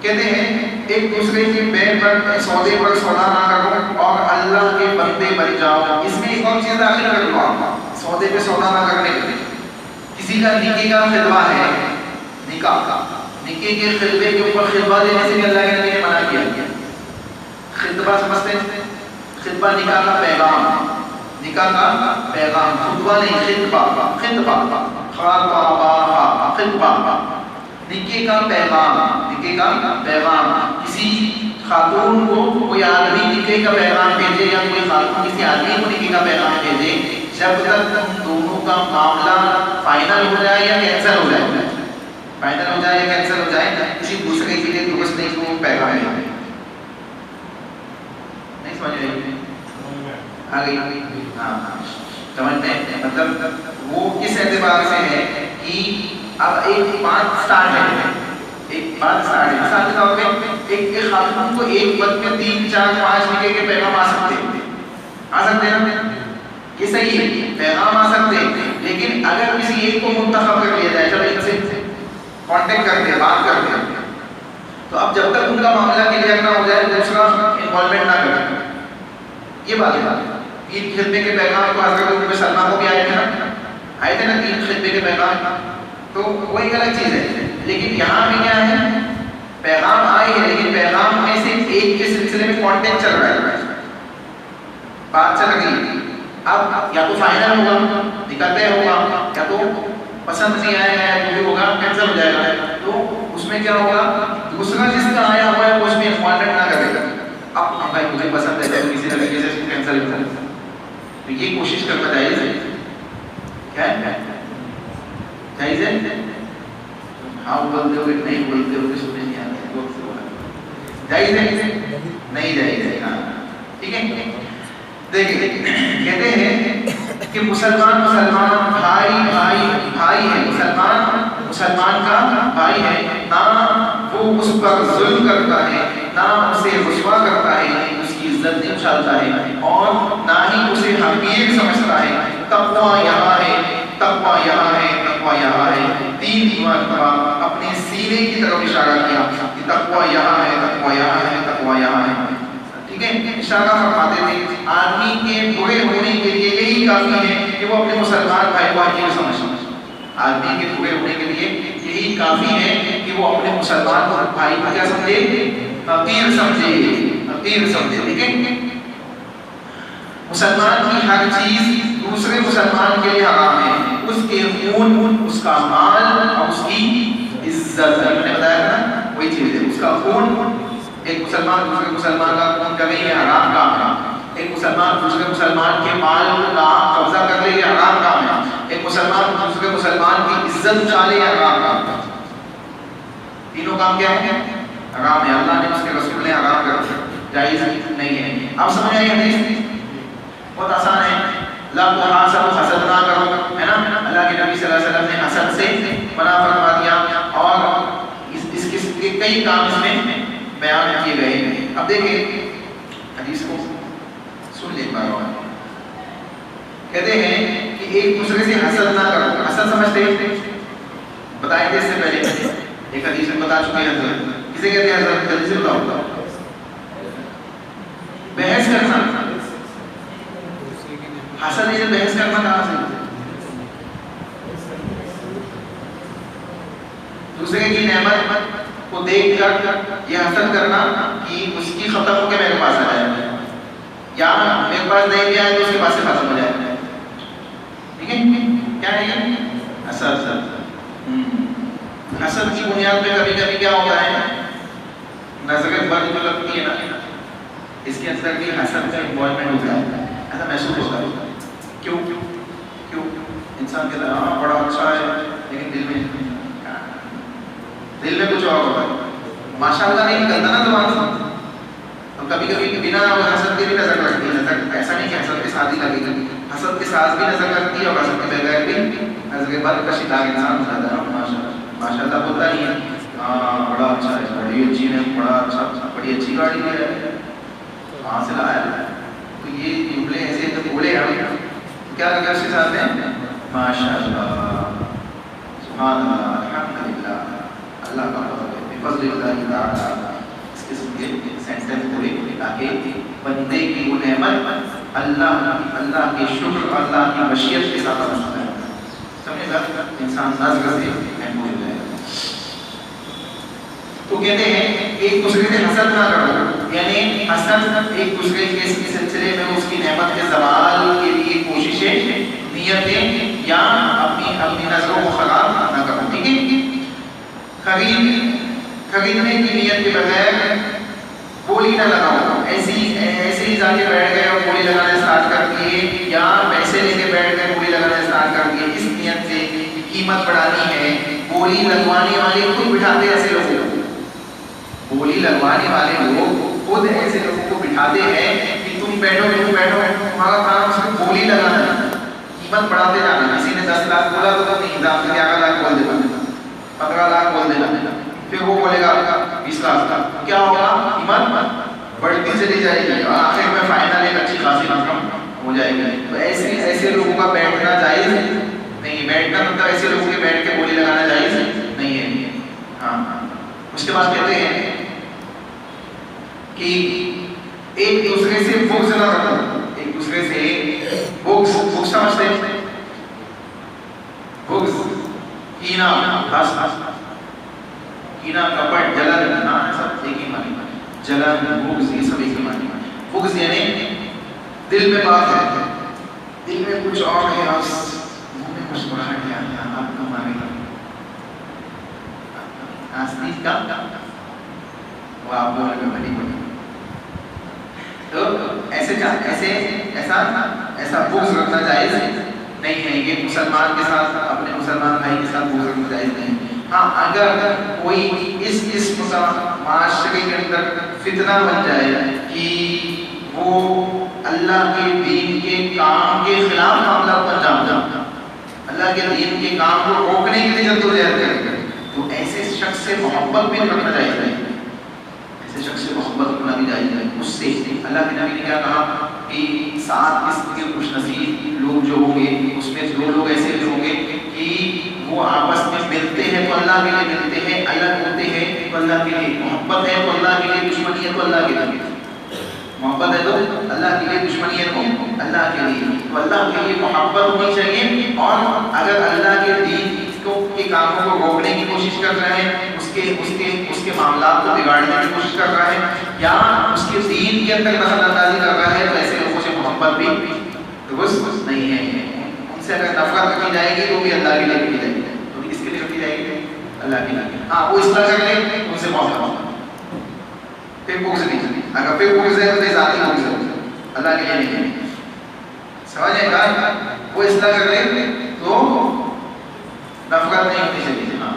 کہتے ہیں ایک دوسرے کے بے پر سودے پر سودا نہ کرو اور اللہ کے بندے بن جاؤ. اس میں ایک اور چیز داخل کر لو، سودے پہ سودا نہ کرنے کے لیے. کسی کا نکاح کا خطبہ ہے، نکاح کے خطبے کے اوپر خطبہ دینے سے بھی اللہ کے نبی نے منع کیا. خطبہ سمجھتے ہیں؟ خطبہ نکاح کا پیغام، نکاح کا پیغام، خطبہ نہیں، خطبہ، خطبہ، خطبہ، نکاح کا پیغام، نکاح کا پیغام. کسی خاتون کو کوئی آدمی نکاح کا پیغام بھیجے یا کوئی خاتون کسی آدمی کو نکاح کا پیغام بھیجے، جب تک ان دونوں کا معاملہ فائنل ہو جائے یا کینسل ہو جائے، فائنل ہو جائے یا کینسل ہو جائے، کسی دوسرے کے لیے درست نہیں کو پیغام ہے. نہیں سمجھ رہے؟ آ گئی؟ ہاں سمجھ میں مطلب وہ کس اعتبار سے ہے کہ اب ایک بات سٹارٹ ہے، ایک بات سٹارٹ ہے. مثال کے طور پہ ایک خاتون کو ایک وقت میں 3 4 5 نکاح کے پیغام آ سکتے ہیں نا؟ یہ صحیح ہے، پیغام آ سکتے ہیں، لیکن اگر کسی ایک کو منتخب کر لیا جائے، چلو ان سے کانٹیکٹ کرتے ہیں، بات کرتے ہیں، تو اب جب تک ان کا معاملہ کلیئر نہ ہو جائے دوسرا انوالومنٹ نہ کرے. یہ بات ہے. عید خطبے کے پیغام کو حضرت ام سلمہ کو بھی آئے تھے نا عید خطبے کے پیغام، تو وہ ایک الگ چیز ہے. لیکن یہاں بھی کیا ہے، پیغام آئے ہیں لیکن پیغام میں سے ایک کے سلسلے میں کانٹیکٹ چل رہا ہے، بات چل رہی ہے. اب یا تو فائنل ہوگا، نکلتے ہوگا، یا تو پسند نہیں آیا ہے تو بھی ہوگا، کینسل ہو جائے گا. تو اس میں کیا ہوگا، دوسرا جس کا آیا ہوا ہے وہ اس میں انوالومنٹ نہ کرے گا. اب بھائی مجھے پسند ہے تو کسی طریقے سے اس کو کینسل کر دیں، تو یہ کوشش کرنا جائز ہے. کیا ہے جائز ہے؟ ہاں بولتے ہو نہیں بولتے ہو سمجھ نہیں آتا. جائز ہے نہیں جائز ہے؟ ہاں ٹھیک ہے. دیکھیں کہتے ہیں کہ مسلمان بھائی ہے، مسلمان کا بھائی ہے، نہ وہ اس پر ظلم کرتا ہے، نہ اسے رسوا کرتا ہے، اس کی عزت نہیں اچھالتا ہے، اور نہ ہی اسے حقیر سمجھتا ہے. تقویٰ یہاں ہے، تقویٰ یہاں ہے، تقویٰ یہاں ہے. 3 مرتبہ اپنے سینے کی طرف اشارہ کیا کہ تقویٰ یہاں ہے، تقویٰ یہاں ہے، تقویٰ یہاں ہے. ٹھیک ہے، اشارہ فرماتے تھے آدمی کے برے ہونے کے لیے یہی کافی ہے کہ وہ اپنے مسلمان بھائی کو حقیر سمجھے. آدمی کے برے ہونے کے لیے یہی کافی ہے کہ وہ اپنے مسلمان بھائی کو کیا سمجھے، حقیر سمجھے، حقیر سمجھے. ٹھیک ہے. مسلمان کی ہر چیز دوسرے مسلمان کے لیے حرام ہے، اس کے خون، اس کا مال اور اس کی عزت. میں نے بتایا تھا وہی چیز ہے. اس کا خون، ایک مسلمان دوسرے مسلمان کا خون کرے یہ حرام کام ہے. ایک مسلمان دوسرے مسلمان کے مال کا قبضہ کر لے یہ حرام کام ہے. ایک مسلمان دوسرے مسلمان کی عزت اچھالے یہ حرام کام ہے. تینوں کام کیا ہے؟ حرام ہے. اللہ نے اس کے رسول نے حرام کر دیا، جائز نہیں ہے. اب سمجھ آئی حدیث؟ بہت آسان ہے. لا تحاسدوا، حسد نہ کرو، ہے نا. اللہ کے نبی صلی اللہ علیہ وسلم نے حسد سے منع فرما دیا، اور اس کے کئی کام اس میں بیان کیے گئے ہیں. اب دیکھیں حدیث کو سن لیں بار بار. کہتے ہیں کہ ایک دوسرے سے حسد نہ کرو. حسد سمجھتے ہیں؟ بتائیں گے اس سے پہلے ایک حدیث میں بتا چکے ہیں. حضرت کسے کہتے ہیں؟ حضرت جلدی سے بتاؤ. بحث کرنا. حسد ہے، بحث کرنا کہاں سے؟ دوسرے کی نعمت کو دیکھ کر یہ حسد کرنا کہ اس کی ختم ہو کے میرے پاس آ جائے، یا میرے پاس نہیں بھی آئے تو اس کے پاس سے ختم ہو جائے. ٹھیک ہے. کیا ہے یہ حسد؟ حسد کی بنیاد پہ کبھی کبھی کیا ہوتا ہے، نظر بد جو لگتی ہے نا، اس کے اندر بھی حسد کا انوالومنٹ ہوتا ہے. ایسا محسوس ہوتا ہے. کیوں انسان کہتا ہے ہاں بڑا اچھا ہے، لیکن دل میں کچھ اور ہوتا ہے. ماشاء اللہ نہیں نکلتا نا زبان سے. اور کبھی کبھی بنا حسد کے بھی نظر لگتی ہے. نظر ایسا نہیں کہ حسد کے ساتھ ہی لگے گی، حسد کے ساتھ بھی نظر لگتی ہے، اور حسد کے بغیر بھی نظر بد کا شکار انسان ہو جاتا ہے. ماشاء اللہ بولتا نہیں ہے ہاں بڑا اچھا ہے، بڑی اچھی ہے، بڑا اچھا، بڑی اچھی گاڑی ہے، کہاں سے لایا ہے. تو یہ جملے ایسے تو بولے ہم کیا لگا اس کے ساتھ میں ماشاء اللہ، سبحان اللہ، الحمدللہ، اللہ کا فضل ہے، بفضل اللہ تعالی. اس قسم کے سینٹنس بولے تاکہ بندے کی وہ نعمت اللہ کے شکر، اللہ کی مشیت کے ساتھ سمجھتا ہے. سمجھے گا انسان نظر سے محفوظ ہو جائے. تو کہتے ہیں ایک دوسرے سے حسد نہ کرو. یعنی حسد ایک دوسرے کے سلسلے میں اس کی نعمت کے زوال کے لیے کوششیں نیتیں یا اپنی نظروں کو خراب نہ کرو. ٹھیک ہے. خریدنے کی نیت کے بغیر بولی نہ لگاؤ. ایسے ہی جا کے بیٹھ گئے اور بولی لگانا اسٹارٹ کر دیے یا پیسے لے کے بیٹھ گئے بولی لگانا اسٹارٹ کر دیے اس نیت سے قیمت بڑھانی ہے. بولی لگوانے والے خود بٹھاتے ایسے لوگوں کو, بولی لگوانے والے لوگ خود ایسے لوگوں کو بٹھاتے ہیں کہ تم بیٹھو تمہارا کام صرف بولی لگانا ہے, قیمت بڑھاتے جانا. کسی نے 10 لاکھ بولا تو نہیں, 11 لاکھ بول دینا, 15 لاکھ بول دینا, پھر وہ بولے گا 20 لاکھ کا. کیا ہوگا؟ قیمت بڑھتی چلی جائے گی اور آخر میں فائنل ایک اچھی خاصی رقم ہو جائے گی. تو ایسے لوگوں کا بیٹھنا جائز نہیں. بیٹھنا مطلب ایسے لوگوں کے بیٹھ کے بولی لگانا جائز نہیں ہے. ہاں. اس کے بعد کہتے ہیں کہ ایک دوسرے سے بغض نہ رکھو. ایک دوسرے سے بغض سمجھتے ہیں, بغض, کینہ, کینہ, کپٹ, جلن, سب ایک ہی معنی. جلن, بغض, یہ سب ایک ہی معنی. بغض یعنی دل میں بات ہے, دل میں کچھ اور ہے, منہ میں کچھ بڑھا گیا ہے, آپ کا مارے گا آستی کا وہ آپ بولے گا بڑی بڑی. تو ایسا بغض رکھنا جائز نہیں ہے. یہ مسلمان کے ساتھ, اپنے مسلمان بھائی کے ساتھ بغض رکھنا جائز نہیں. ہاں, اگر کوئی اس معاشرے کے اندر فتنہ بن جائے کہ وہ اللہ کے دین کے کام کے خلاف معاملہ بن جاتا, اللہ کے دین کے کام کو روکنے کے لیے جدوجہد کرے, تو ایسے شخص سے محبت بھی رکھنا جائز نہیں. ایسے شخص سے محبت رکھنا بھی جائز نہیں. اس سے اللہ کے نبی نے کیا کہا کہ 7 قسم کے خوش نصیب لوگ جو ہوں گے اس میں 2 لوگ ایسے بھی ہوں گے کہ وہ آپس میں ملتے ہیں تو اللہ کے لیے ملتے ہیں, الگ ہوتے ہیں تو اللہ کے لیے. محبت ہے تو اللہ کے لیے, دشمنی ہے تو اللہ کے لیے. محبت ہے تو اللہ کے لیے, دشمنی ہے تو اللہ کے لیے. تو اللہ کے لیے محبت ہونی چاہیے. اور اگر اللہ کے دین کے کاموں کو روکنے کی کوشش کر رہے ہیں, اس کے معاملات کو بگاڑنے کی کوشش کر رہا ہے یا اس کے دین کے اندر دخل اندازی کر رہا ہے, تو ایسے لوگوں سے محبت بھی درست نہیں ہے. ان سے اگر نفرت رکھی جائے گی تو بھی اللہ کے لیے رکھی جائے گی. تو کس کے لیے رکھی جائے گی؟ اللہ کے لیے. ہاں, وہ اس طرح کر لیں ان سے محبت, پھر بغض نہیں. اگر پھر بغض ہے تو ذاتی بغض ہے, اللہ کے لیے نہیں. سمجھیں گا؟ وہ اس طرح کر لیں تو نفرت نہیں ہونی چاہیے. ہاں.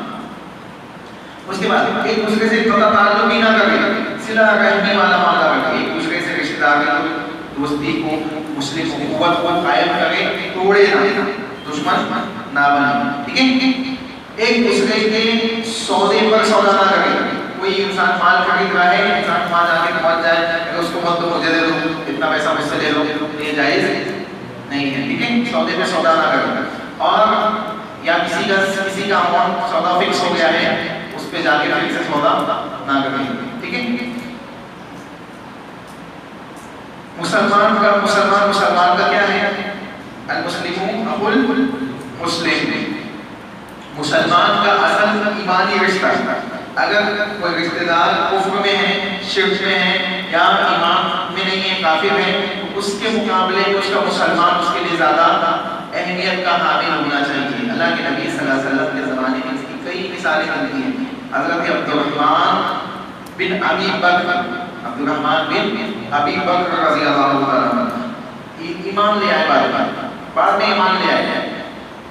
اس کے بعد ایک دوسرے سے قطع تعلق ہی نہ کرے, صلہ رحمی والا معاملہ رکھے. ایک دوسرے سے رشتہ داری دوستی کو, مسلم اخوت کو قائم کرے, توڑے نہ, دشمن نہ بنے. ٹھیک ہے. ایک دوسرے کے سودے پر سودا نہ کرے. کوئی انسان مال خرید رہا ہے, انسان وہاں جا کے پہنچ جائے کہ اس کو مت دو, مجھے دے دو, اتنا پیسہ مجھ سے لے لو, یہ جائز نہیں ہے. ٹھیک ہے. سودے پہ سودا نہ کرے. اور یا کسی کا اماؤنٹ سودا فکس ہو گیا ہے, اس پہ جا کے پھر سے سودا نہ کریں. ٹھیک ہے. مسلمان کا کیا ہے؟ المسلمون اخو المسلم. مسلمان کا اصل ایمانی رشتہ. اگر کوئی رشتہ دار کفر میں ہے, شرک میں ہے یا ایمان میں نہیں ہے, کافر ہے, تو اس کے مقابلے میں اس کا مسلمان اس کے لیے زیادہ اہمیت کا حامل ہونا چاہیے. اللہ کے نبی صلی اللہ علیہ وسلم کے زمانے میں اس کی کئی مثالیں ملتی ہیں. حضرت عبدالرحمن بن ابی بکر رضی اللہ تعالیٰ عنہ ایمان لے آئے. بعد میں ایمان لے آئے.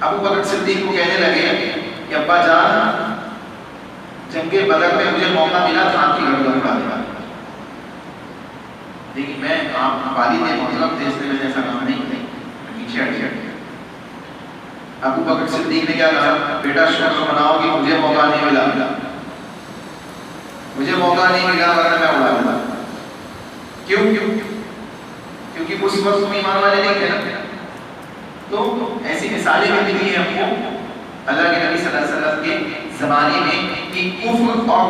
ابو بکر صدیق کو کہنے لگے کہ ابا جان, جنگ بدر میں مجھے موقع ملا تھا آپ کی گردن کاٹنے کا, لیکن میں آپ والد محترم تھے اس لیے میں نے ایسا کام نہیں کیا, پیچھے ہٹ گیا. ابو بکر صدیق نے کیا کہا, بیٹا شکر مناؤ کہ مجھے موقع نہیں ملا, مجھے موقع نہیں ملا ورنہ میں اڑا دوں. کیوں؟ کیونکہ اس وقت تم ایمان والے نہیں تھے نا. تو ایسی مثالیں بھی ملی ہیں ہم کو اللہ کے نبی صلی اللہ علیہ وسلم کے زمانے میں کہ کفر اور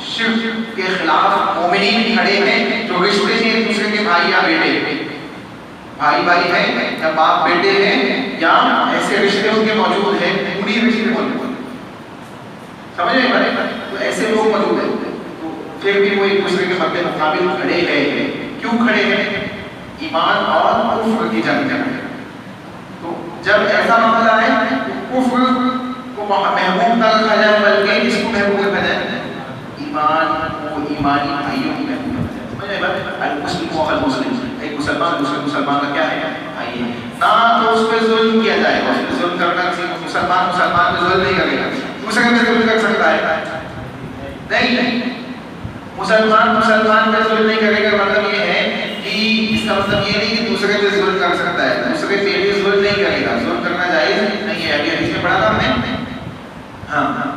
شرک کے خلاف مومنین کھڑے ہیں جو رشتے ہیں ایک دوسرے کے بھائی یا بیٹے, بھائی ہیں یا باپ بیٹے ہیں یا ایسے رشتے ان کے موجود ہیں, پوری رشتے موجود ہیں. سمجھ رہے ہیں؟ تو ایسے لوگ موجود ہیں. تو پھر بھی وہ ایک دوسرے کے مد مقابل کھڑے ہیں. کیوں کھڑے ہیں؟ ایمان اور کفر کی جنگ کر رہے ہیں. تو جب ایسا معاملہ ہے تو کفر کو محبوب نہ رکھا جائے بلکہ اس کو محبوب رکھا جائے. ایمان کو ایمانی بھائیوں کی محبوب رکھا جائے. سمجھ آئے؟ المسلم و المسلم، ایک مسلمان دوسرے مسلمان کا کیا ہے؟ بھائی ہے. نہ تو اس پہ ظلم کیا جائے گا. اس پہ ظلم کرنا کسی مسلمان مسلمان پہ ظلم نہیں کرے گا. دوسرے پہ ظلم کر سکتا ہے؟ نہیں. مسلمان مسلمان پہ ظلم نہیں کرے گا مطلب یہ ہے کہ اس کا مطلب یہ نہیں کہ دوسرے پہ ظلم کر سکتا ہے. دوسرے پہ بھی ظلم نہیں کرے گا. ظلم کرنا جائز نہیں ہے. ابھی حدیث میں پڑھا تھا ہم نے. ہاں.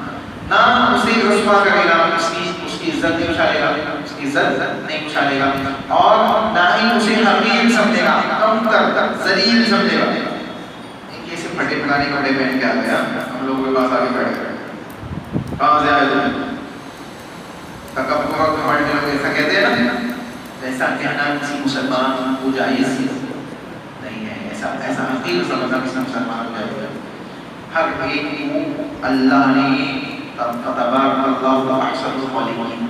نہ اسے رسوا کرے گا، اس کی عزت نہیں اچھالے گا، اس کی عزت نہیں اچھالے گا، اور نہ ہی اسے حقیر سمجھے گا، کم تر ذلیل سمجھے گا. کیسے پھٹے پرانے کپڑے پہن کے آ گیا ہم لوگوں کے پاس آگے بیٹھ گئے. کہاں سے آئے تھے؟ تکبر اور گھمنڈ لوگ ایسا کہتے ہیں نا. ایسا کہنا کسی مسلمان کو جائز نہیں ہے. ایسا حقیر سمجھنا کسی مسلمان کو جائز ہے. ہر ایک کو اللہ نے تبارک اللہ احسن الخالقین،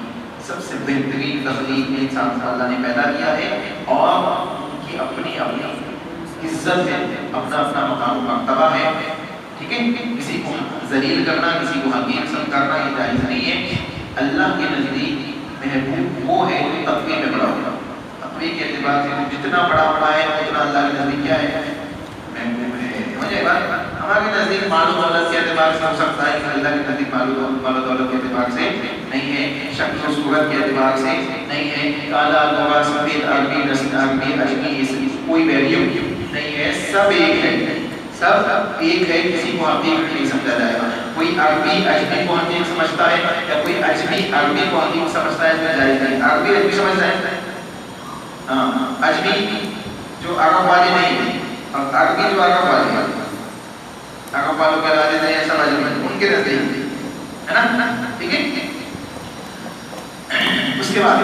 سب سے بہترین تخلیق انسان کو اللہ نے پیدا کیا ہے، اور ان کی اپنی اپنی عزت ہے، اپنا اپنا مقام و مرتبہ ہے. ٹھیک ہے. کسی کو ذلیل کرنا، کسی کو حقیر کرنا یہ جائز نہیں ہے. اللہ کے نزدیک محبوب وہ ہے جو تقوی میں بڑا ہوگا. تقوی کے اعتبار سے جتنا بڑا ہے اتنا اللہ کے نزدیک کیا ہے؟ محبوب ہے. سمجھے بات؟ ہمارے نزدیک مال و دولت کے اعتبار سے ہو سکتا ہے کہ اللہ کے نزدیک مال و دولت کے اعتبار سے نہیں ہے، شکل و صورت کے اعتبار سے نہیں ہے، کالا گورا سفید عربی عربی اجمی کوئی ویلیو نہیں ہے. سب ایک ہے، سب ایک ہے. کسی کو حقیق نہیں سمجھا جائے گا. کوئی عربی اجمی کو حقیق سمجھتا ہے یا کوئی اجمی عربی کو حقیق سمجھتا ہے تو جائز نہیں. عربی اجمی سمجھتا ہے. ہاں. اجمی جو عرب والے نہیں ہیں اور عربی جو عرب والے ہیں، عرب والوں کے علاوہ نہیں ایسا اجمی ان کے نزدیک ہے نا. ٹھیک ہے. اس کے بعد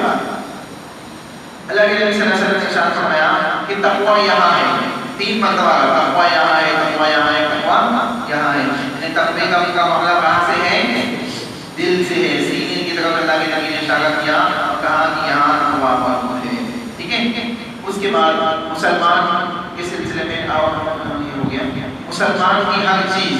اللہ کے نبی صلی اللہ علیہ وسلم نے ارشاد فرمایا کہ تقوی یہاں ہے. 3 مرتبہ تقوی یہاں ہے، تقوی یہاں ہے، تقوی یہاں ہے. یعنی تقوی کا معاملہ کہاں سے ہے؟ دل سے ہے. سینے کی طرف اللہ کے نبی نے اشارہ کیا اور کہا کہ یہاں تقوی موجود ہے. ٹھیک ہے. اس کے بعد مسلمان کے سلسلے میں اور یہ ہو گیا مسلمان کی ہر چیز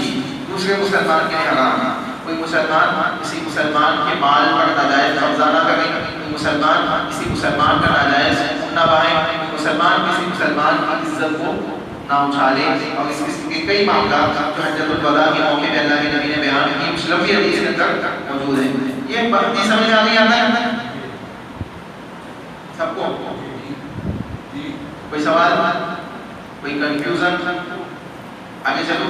دوسرے مسلمان کے لیے حرام ہے. کوئی مسلمان کسی مسلمان کے مال پر ناجائز قبضہ نہ کرے، کوئی مسلمان کسی مسلمان کا ناجائز خون نہ بہائے، کوئی مسلمان کسی مسلمان کی عزت کو نہ اچھالے. اور اس قسم کے کئی معاملات جو حجۃ الوداع کے موقع پہ اللہ کے نبی نے بیان کی مسلم کی حدیث کے اندر موجود ہیں. یہ بات سمجھ آ نہیں آتا ہے سب کو؟ کوئی سوال، کوئی کنفیوژن؟ آگے چلو.